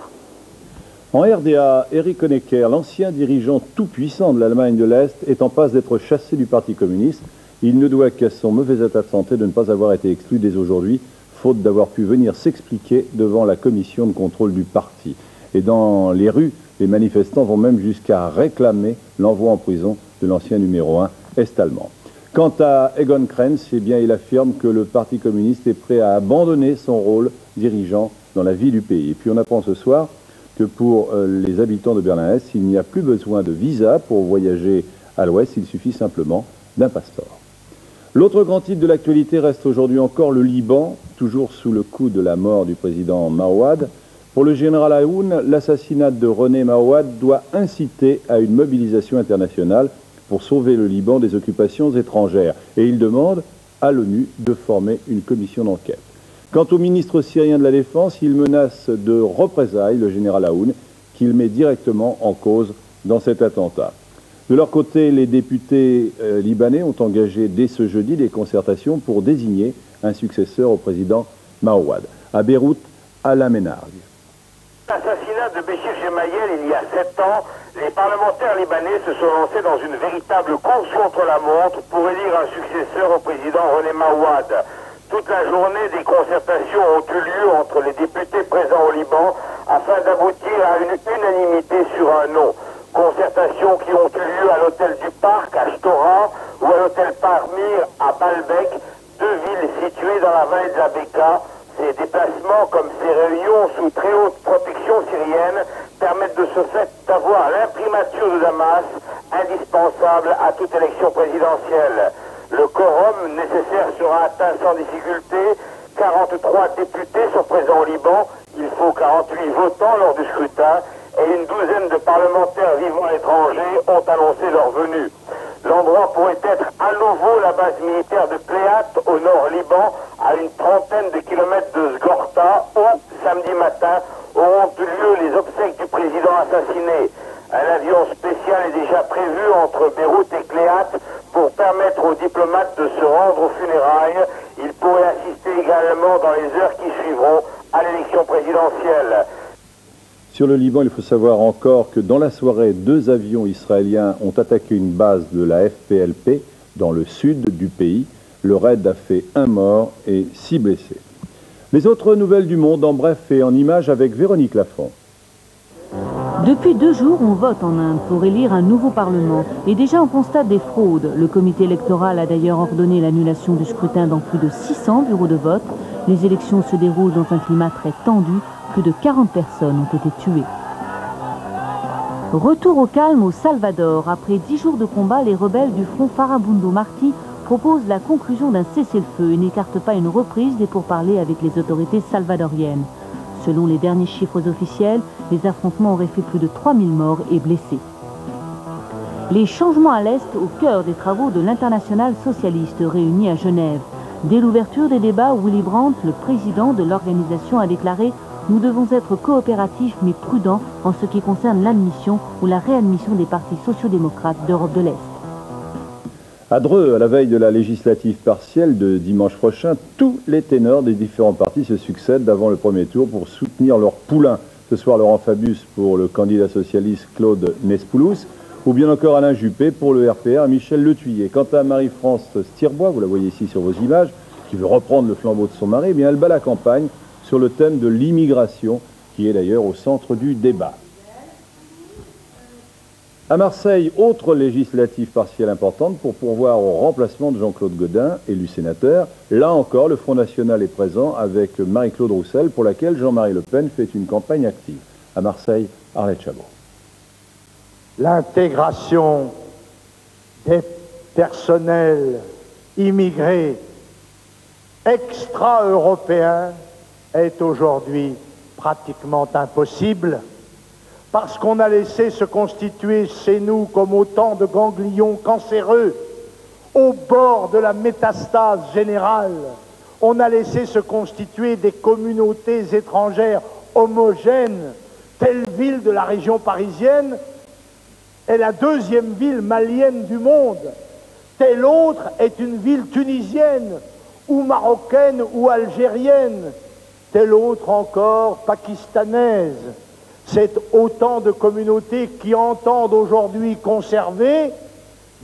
S11: En RDA, Erich Honecker, l'ancien dirigeant tout-puissant de l'Allemagne de l'Est, est en passe d'être chassé du Parti communiste. Il ne doit qu'à son mauvais état de santé de ne pas avoir été exclu dès aujourd'hui, faute d'avoir pu venir s'expliquer devant la commission de contrôle du parti. Et dans les rues, les manifestants vont même jusqu'à réclamer l'envoi en prison de l'ancien numéro 1 est-allemand. Quant à Egon Krenz, eh bien, il affirme que le Parti communiste est prêt à abandonner son rôle dirigeant dans la vie du pays. Et puis on apprend ce soir que pour les habitants de Berlin-Est, il n'y a plus besoin de visa pour voyager à l'Ouest, il suffit simplement d'un passeport. L'autre grand titre de l'actualité reste aujourd'hui encore le Liban, toujours sous le coup de la mort du président Maouad. Pour le général Aoun, l'assassinat de René Maouad doit inciter à une mobilisation internationale pour sauver le Liban des occupations étrangères. Et il demande à l'ONU de former une commission d'enquête. Quant au ministre syrien de la Défense, il menace de représailles le général Aoun, qu'il met directement en cause dans cet attentat. De leur côté, les députés libanais ont engagé dès ce jeudi des concertations pour désigner un successeur au président Maouad. À Beyrouth, Alain Ménard.
S23: L'assassinat de Béchir Gemayel il y a 7 ans, les parlementaires libanais se sont lancés dans une véritable course contre la montre pour élire un successeur au président René Maouad. Toute la journée, des concertations ont eu lieu entre les députés présents au Liban afin d'aboutir à une unanimité sur un nom. Concertations qui ont eu lieu à l'hôtel du Parc à Shtora ou à l'hôtel Parmir à Baalbek, deux villes situées dans la vallée de la Beka. Ces déplacements, comme ces réunions sous très haute protection syrienne, permettent de ce fait d'avoir l'imprimature de Damas, indispensable à toute élection présidentielle. Le quorum nécessaire sera atteint sans difficulté. 43 députés sont présents au Liban. Il faut 48 votants lors du scrutin et une douzaine de parlementaires vivant à l'étranger ont annoncé leur venue. L'endroit pourrait être à nouveau la base militaire de Cléat, au nord Liban, à une trentaine de kilomètres de Sghorta, où, samedi matin, auront eu lieu les obsèques du président assassiné. Un avion spécial est déjà prévu entre Beyrouth et Cléat pour permettre aux diplomates de se rendre aux funérailles. Ils pourraient assister également dans les heures qui suivront à l'élection présidentielle.
S11: Sur le Liban, il faut savoir encore que dans la soirée, 2 avions israéliens ont attaqué une base de la FPLP dans le sud du pays. Le raid a fait 1 mort et 6 blessés. Les autres nouvelles du monde en bref et en images avec Véronique Lafont.
S24: Depuis 2 jours, on vote en Inde pour élire un nouveau Parlement. Et déjà, on constate des fraudes. Le comité électoral a d'ailleurs ordonné l'annulation du scrutin dans plus de 600 bureaux de vote. Les élections se déroulent dans un climat très tendu. Plus de 40 personnes ont été tuées. Retour au calme au Salvador. Après 10 jours de combat, les rebelles du front Farabundo Martí proposent la conclusion d'un cessez-le-feu et n'écartent pas une reprise des pourparlers avec les autorités salvadoriennes. Selon les derniers chiffres officiels, les affrontements auraient fait plus de 3000 morts et blessés. Les changements à l'Est au cœur des travaux de l'Internationale socialiste réunie à Genève. Dès l'ouverture des débats, Willy Brandt, le président de l'organisation, a déclaré « Nous devons être coopératifs mais prudents en ce qui concerne l'admission ou la réadmission des partis sociodémocrates d'Europe de l'Est ».
S11: À Dreux, à la veille de la législative partielle de dimanche prochain, tous les ténors des différents partis se succèdent d'avant le premier tour pour soutenir leur poulain. Ce soir, Laurent Fabius pour le candidat socialiste Claude Nespoulos, ou bien encore Alain Juppé pour le RPR Michel Letuyer. Quant à Marie-France Stirbois, vous la voyez ici sur vos images, qui veut reprendre le flambeau de son mari, eh bien elle bat la campagne sur le thème de l'immigration, qui est d'ailleurs au centre du débat. À Marseille, autre législative partielle importante pour pourvoir au remplacement de Jean-Claude Gaudin, élu sénateur. Là encore, le Front National est présent avec Marie-Claude Roussel, pour laquelle Jean-Marie Le Pen fait une campagne active. À Marseille, Arlette Chabot.
S23: L'intégration des personnels immigrés extra-européens est aujourd'hui pratiquement impossible parce qu'on a laissé se constituer chez nous comme autant de ganglions cancéreux au bord de la métastase générale. On a laissé se constituer des communautés étrangères homogènes. Telle ville de la région parisienne est la deuxième ville malienne du monde. Telle autre est une ville tunisienne, ou marocaine, ou algérienne. Telle autre encore pakistanaise. C'est autant de communautés qui entendent aujourd'hui conserver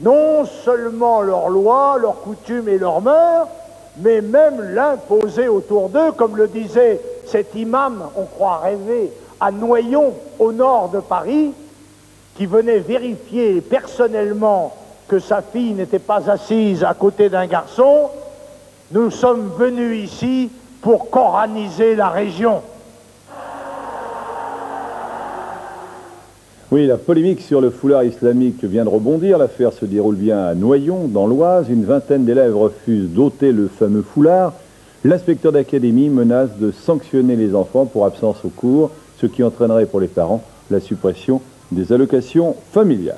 S23: non seulement leurs lois, leurs coutumes et leurs mœurs, mais même l'imposer autour d'eux, comme le disait cet imam, on croit rêver, à Noyon, au nord de Paris, qui venait vérifier personnellement que sa fille n'était pas assise à côté d'un garçon. Nous sommes venus ici pour coraniser la région.
S11: Oui, la polémique sur le foulard islamique vient de rebondir. L'affaire se déroule bien à Noyon, dans l'Oise. Une vingtaine d'élèves refusent d'ôter le fameux foulard. L'inspecteur d'académie menace de sanctionner les enfants pour absence au cours, ce qui entraînerait pour les parents la suppression des allocations familiales.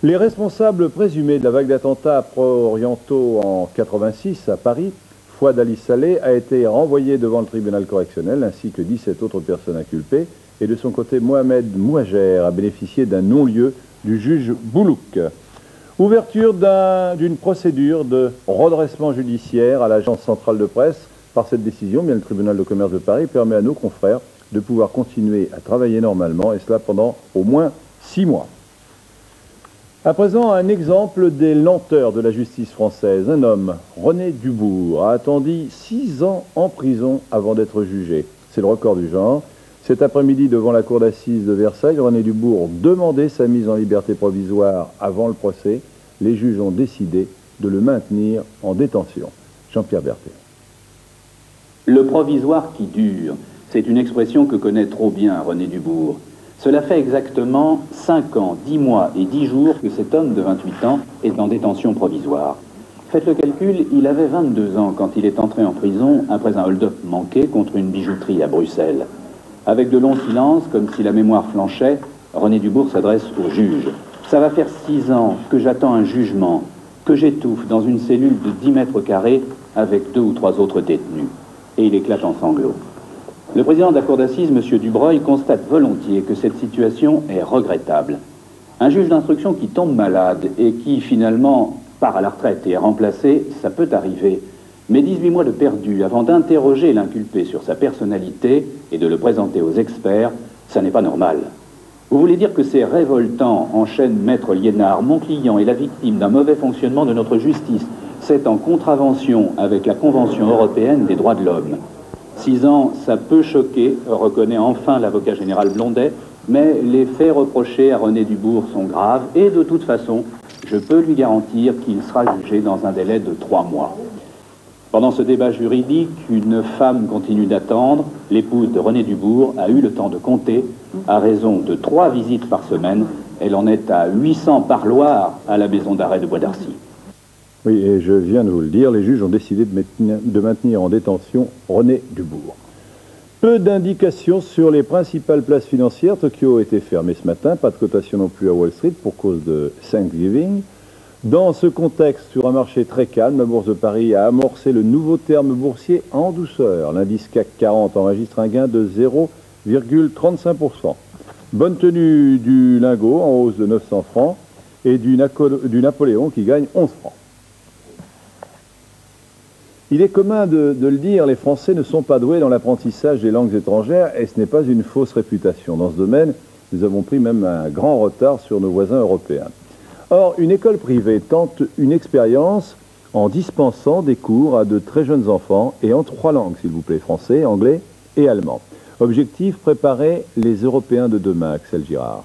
S11: Les responsables présumés de la vague d'attentats pro-orientaux en 86 à Paris, Fouad Ali Saleh, a été renvoyé devant le tribunal correctionnel ainsi que 17 autres personnes inculpées. Et de son côté, Mohamed Mouager a bénéficié d'un non-lieu du juge Boulouk. Ouverture d'une procédure de redressement judiciaire à l'agence centrale de presse. Par cette décision, bien, le tribunal de commerce de Paris permet à nos confrères de pouvoir continuer à travailler normalement, et cela pendant au moins 6 mois. À présent, un exemple des lenteurs de la justice française. Un homme, René Dubourg, a attendu 6 ans en prison avant d'être jugé. C'est le record du genre. Cet après-midi, devant la cour d'assises de Versailles, René Dubourg demandait sa mise en liberté provisoire avant le procès. Les juges ont décidé de le maintenir en détention. Jean-Pierre Berthet.
S10: Le provisoire qui dure, c'est une expression que connaît trop bien René Dubourg. Cela fait exactement 5 ans, 10 mois et 10 jours que cet homme de 28 ans est en détention provisoire. Faites le calcul, il avait 22 ans quand il est entré en prison après un hold-up manqué contre une bijouterie à Bruxelles. Avec de longs silences, comme si la mémoire flanchait, René Dubourg s'adresse au juge. Ça va faire 6 ans que j'attends un jugement, que j'étouffe dans une cellule de 10 mètres carrés avec 2 ou 3 autres détenus. Et il éclate en sanglots. Le président de la cour d'assises, M. Dubreuil, constate volontiers que cette situation est regrettable. Un juge d'instruction qui tombe malade et qui finalement part à la retraite et est remplacé, ça peut arriver. Mais 18 mois de perdu avant d'interroger l'inculpé sur sa personnalité et de le présenter aux experts, ça n'est pas normal. Vous voulez dire que ces révoltants enchaînent Maître Liénard, mon client et la victime d'un mauvais fonctionnement de notre justice. C'est en contravention avec la Convention européenne des droits de l'homme. 6 ans, ça peut choquer, reconnaît enfin l'avocat général Blondet, mais les faits reprochés à René Dubourg sont graves et de toute façon, je peux lui garantir qu'il sera jugé dans un délai de 3 mois. Pendant ce débat juridique, une femme continue d'attendre. L'épouse de René Dubourg a eu le temps de compter. À raison de 3 visites par semaine, elle en est à 800 parloirs à la maison d'arrêt de Bois d'Arcy.
S11: Oui, et je viens de vous le dire, les juges ont décidé de maintenir en détention René Dubourg. Peu d'indications sur les principales places financières. Tokyo a été fermé ce matin, pas de cotation non plus à Wall Street pour cause de Thanksgiving. Dans ce contexte, sur un marché très calme, la Bourse de Paris a amorcé le nouveau terme boursier en douceur. L'indice CAC 40 enregistre un gain de 0,35%. Bonne tenue du lingot en hausse de 900 francs. et du Napoléon qui gagne 11 francs. Il est commun de le dire, les Français ne sont pas doués dans l'apprentissage des langues étrangères et ce n'est pas une fausse réputation. Dans ce domaine, nous avons pris même un grand retard sur nos voisins européens. Or, une école privée tente une expérience en dispensant des cours à de très jeunes enfants et en 3 langues, s'il vous plaît, français, anglais et allemand. Objectif, préparer les Européens de demain, Axel Girard.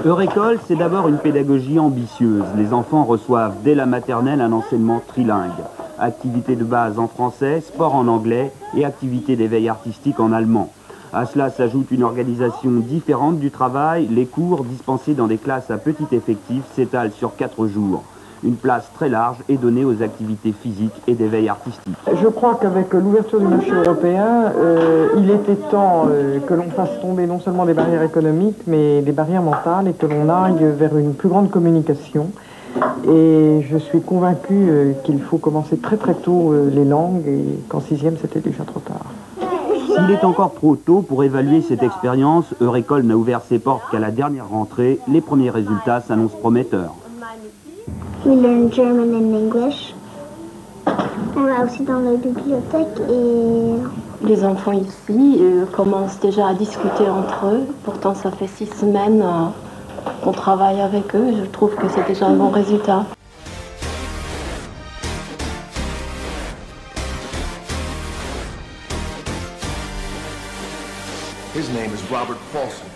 S1: Eurécole, c'est d'abord une pédagogie ambitieuse. Les enfants reçoivent dès la maternelle un enseignement trilingue. Activités de base en français, sport en anglais et activités d'éveil artistique en allemand. À cela s'ajoute une organisation différente du travail. Les cours dispensés dans des classes à petit effectif s'étalent sur 4 jours. Une place très large est donnée aux activités physiques et d'éveil artistique.
S13: Je crois qu'avec l'ouverture du marché européen, il était temps que l'on fasse tomber non seulement des barrières économiques, mais des barrières mentales et que l'on aille vers une plus grande communication. Et je suis convaincue qu'il faut commencer très très tôt les langues et qu'en 6e c'était déjà trop tard.
S1: S'il est encore trop tôt pour évaluer cette expérience, Eurécole n'a ouvert ses portes qu'à la dernière rentrée. Les premiers résultats s'annoncent prometteurs.
S14: We learn German and English. On va aussi dans la bibliothèque et...
S15: Les enfants ici commencent déjà à discuter entre eux. Pourtant, ça fait 6 semaines qu'on travaille avec eux. Je trouve que c'est déjà un bon résultat.
S25: His name is Robert Paulson.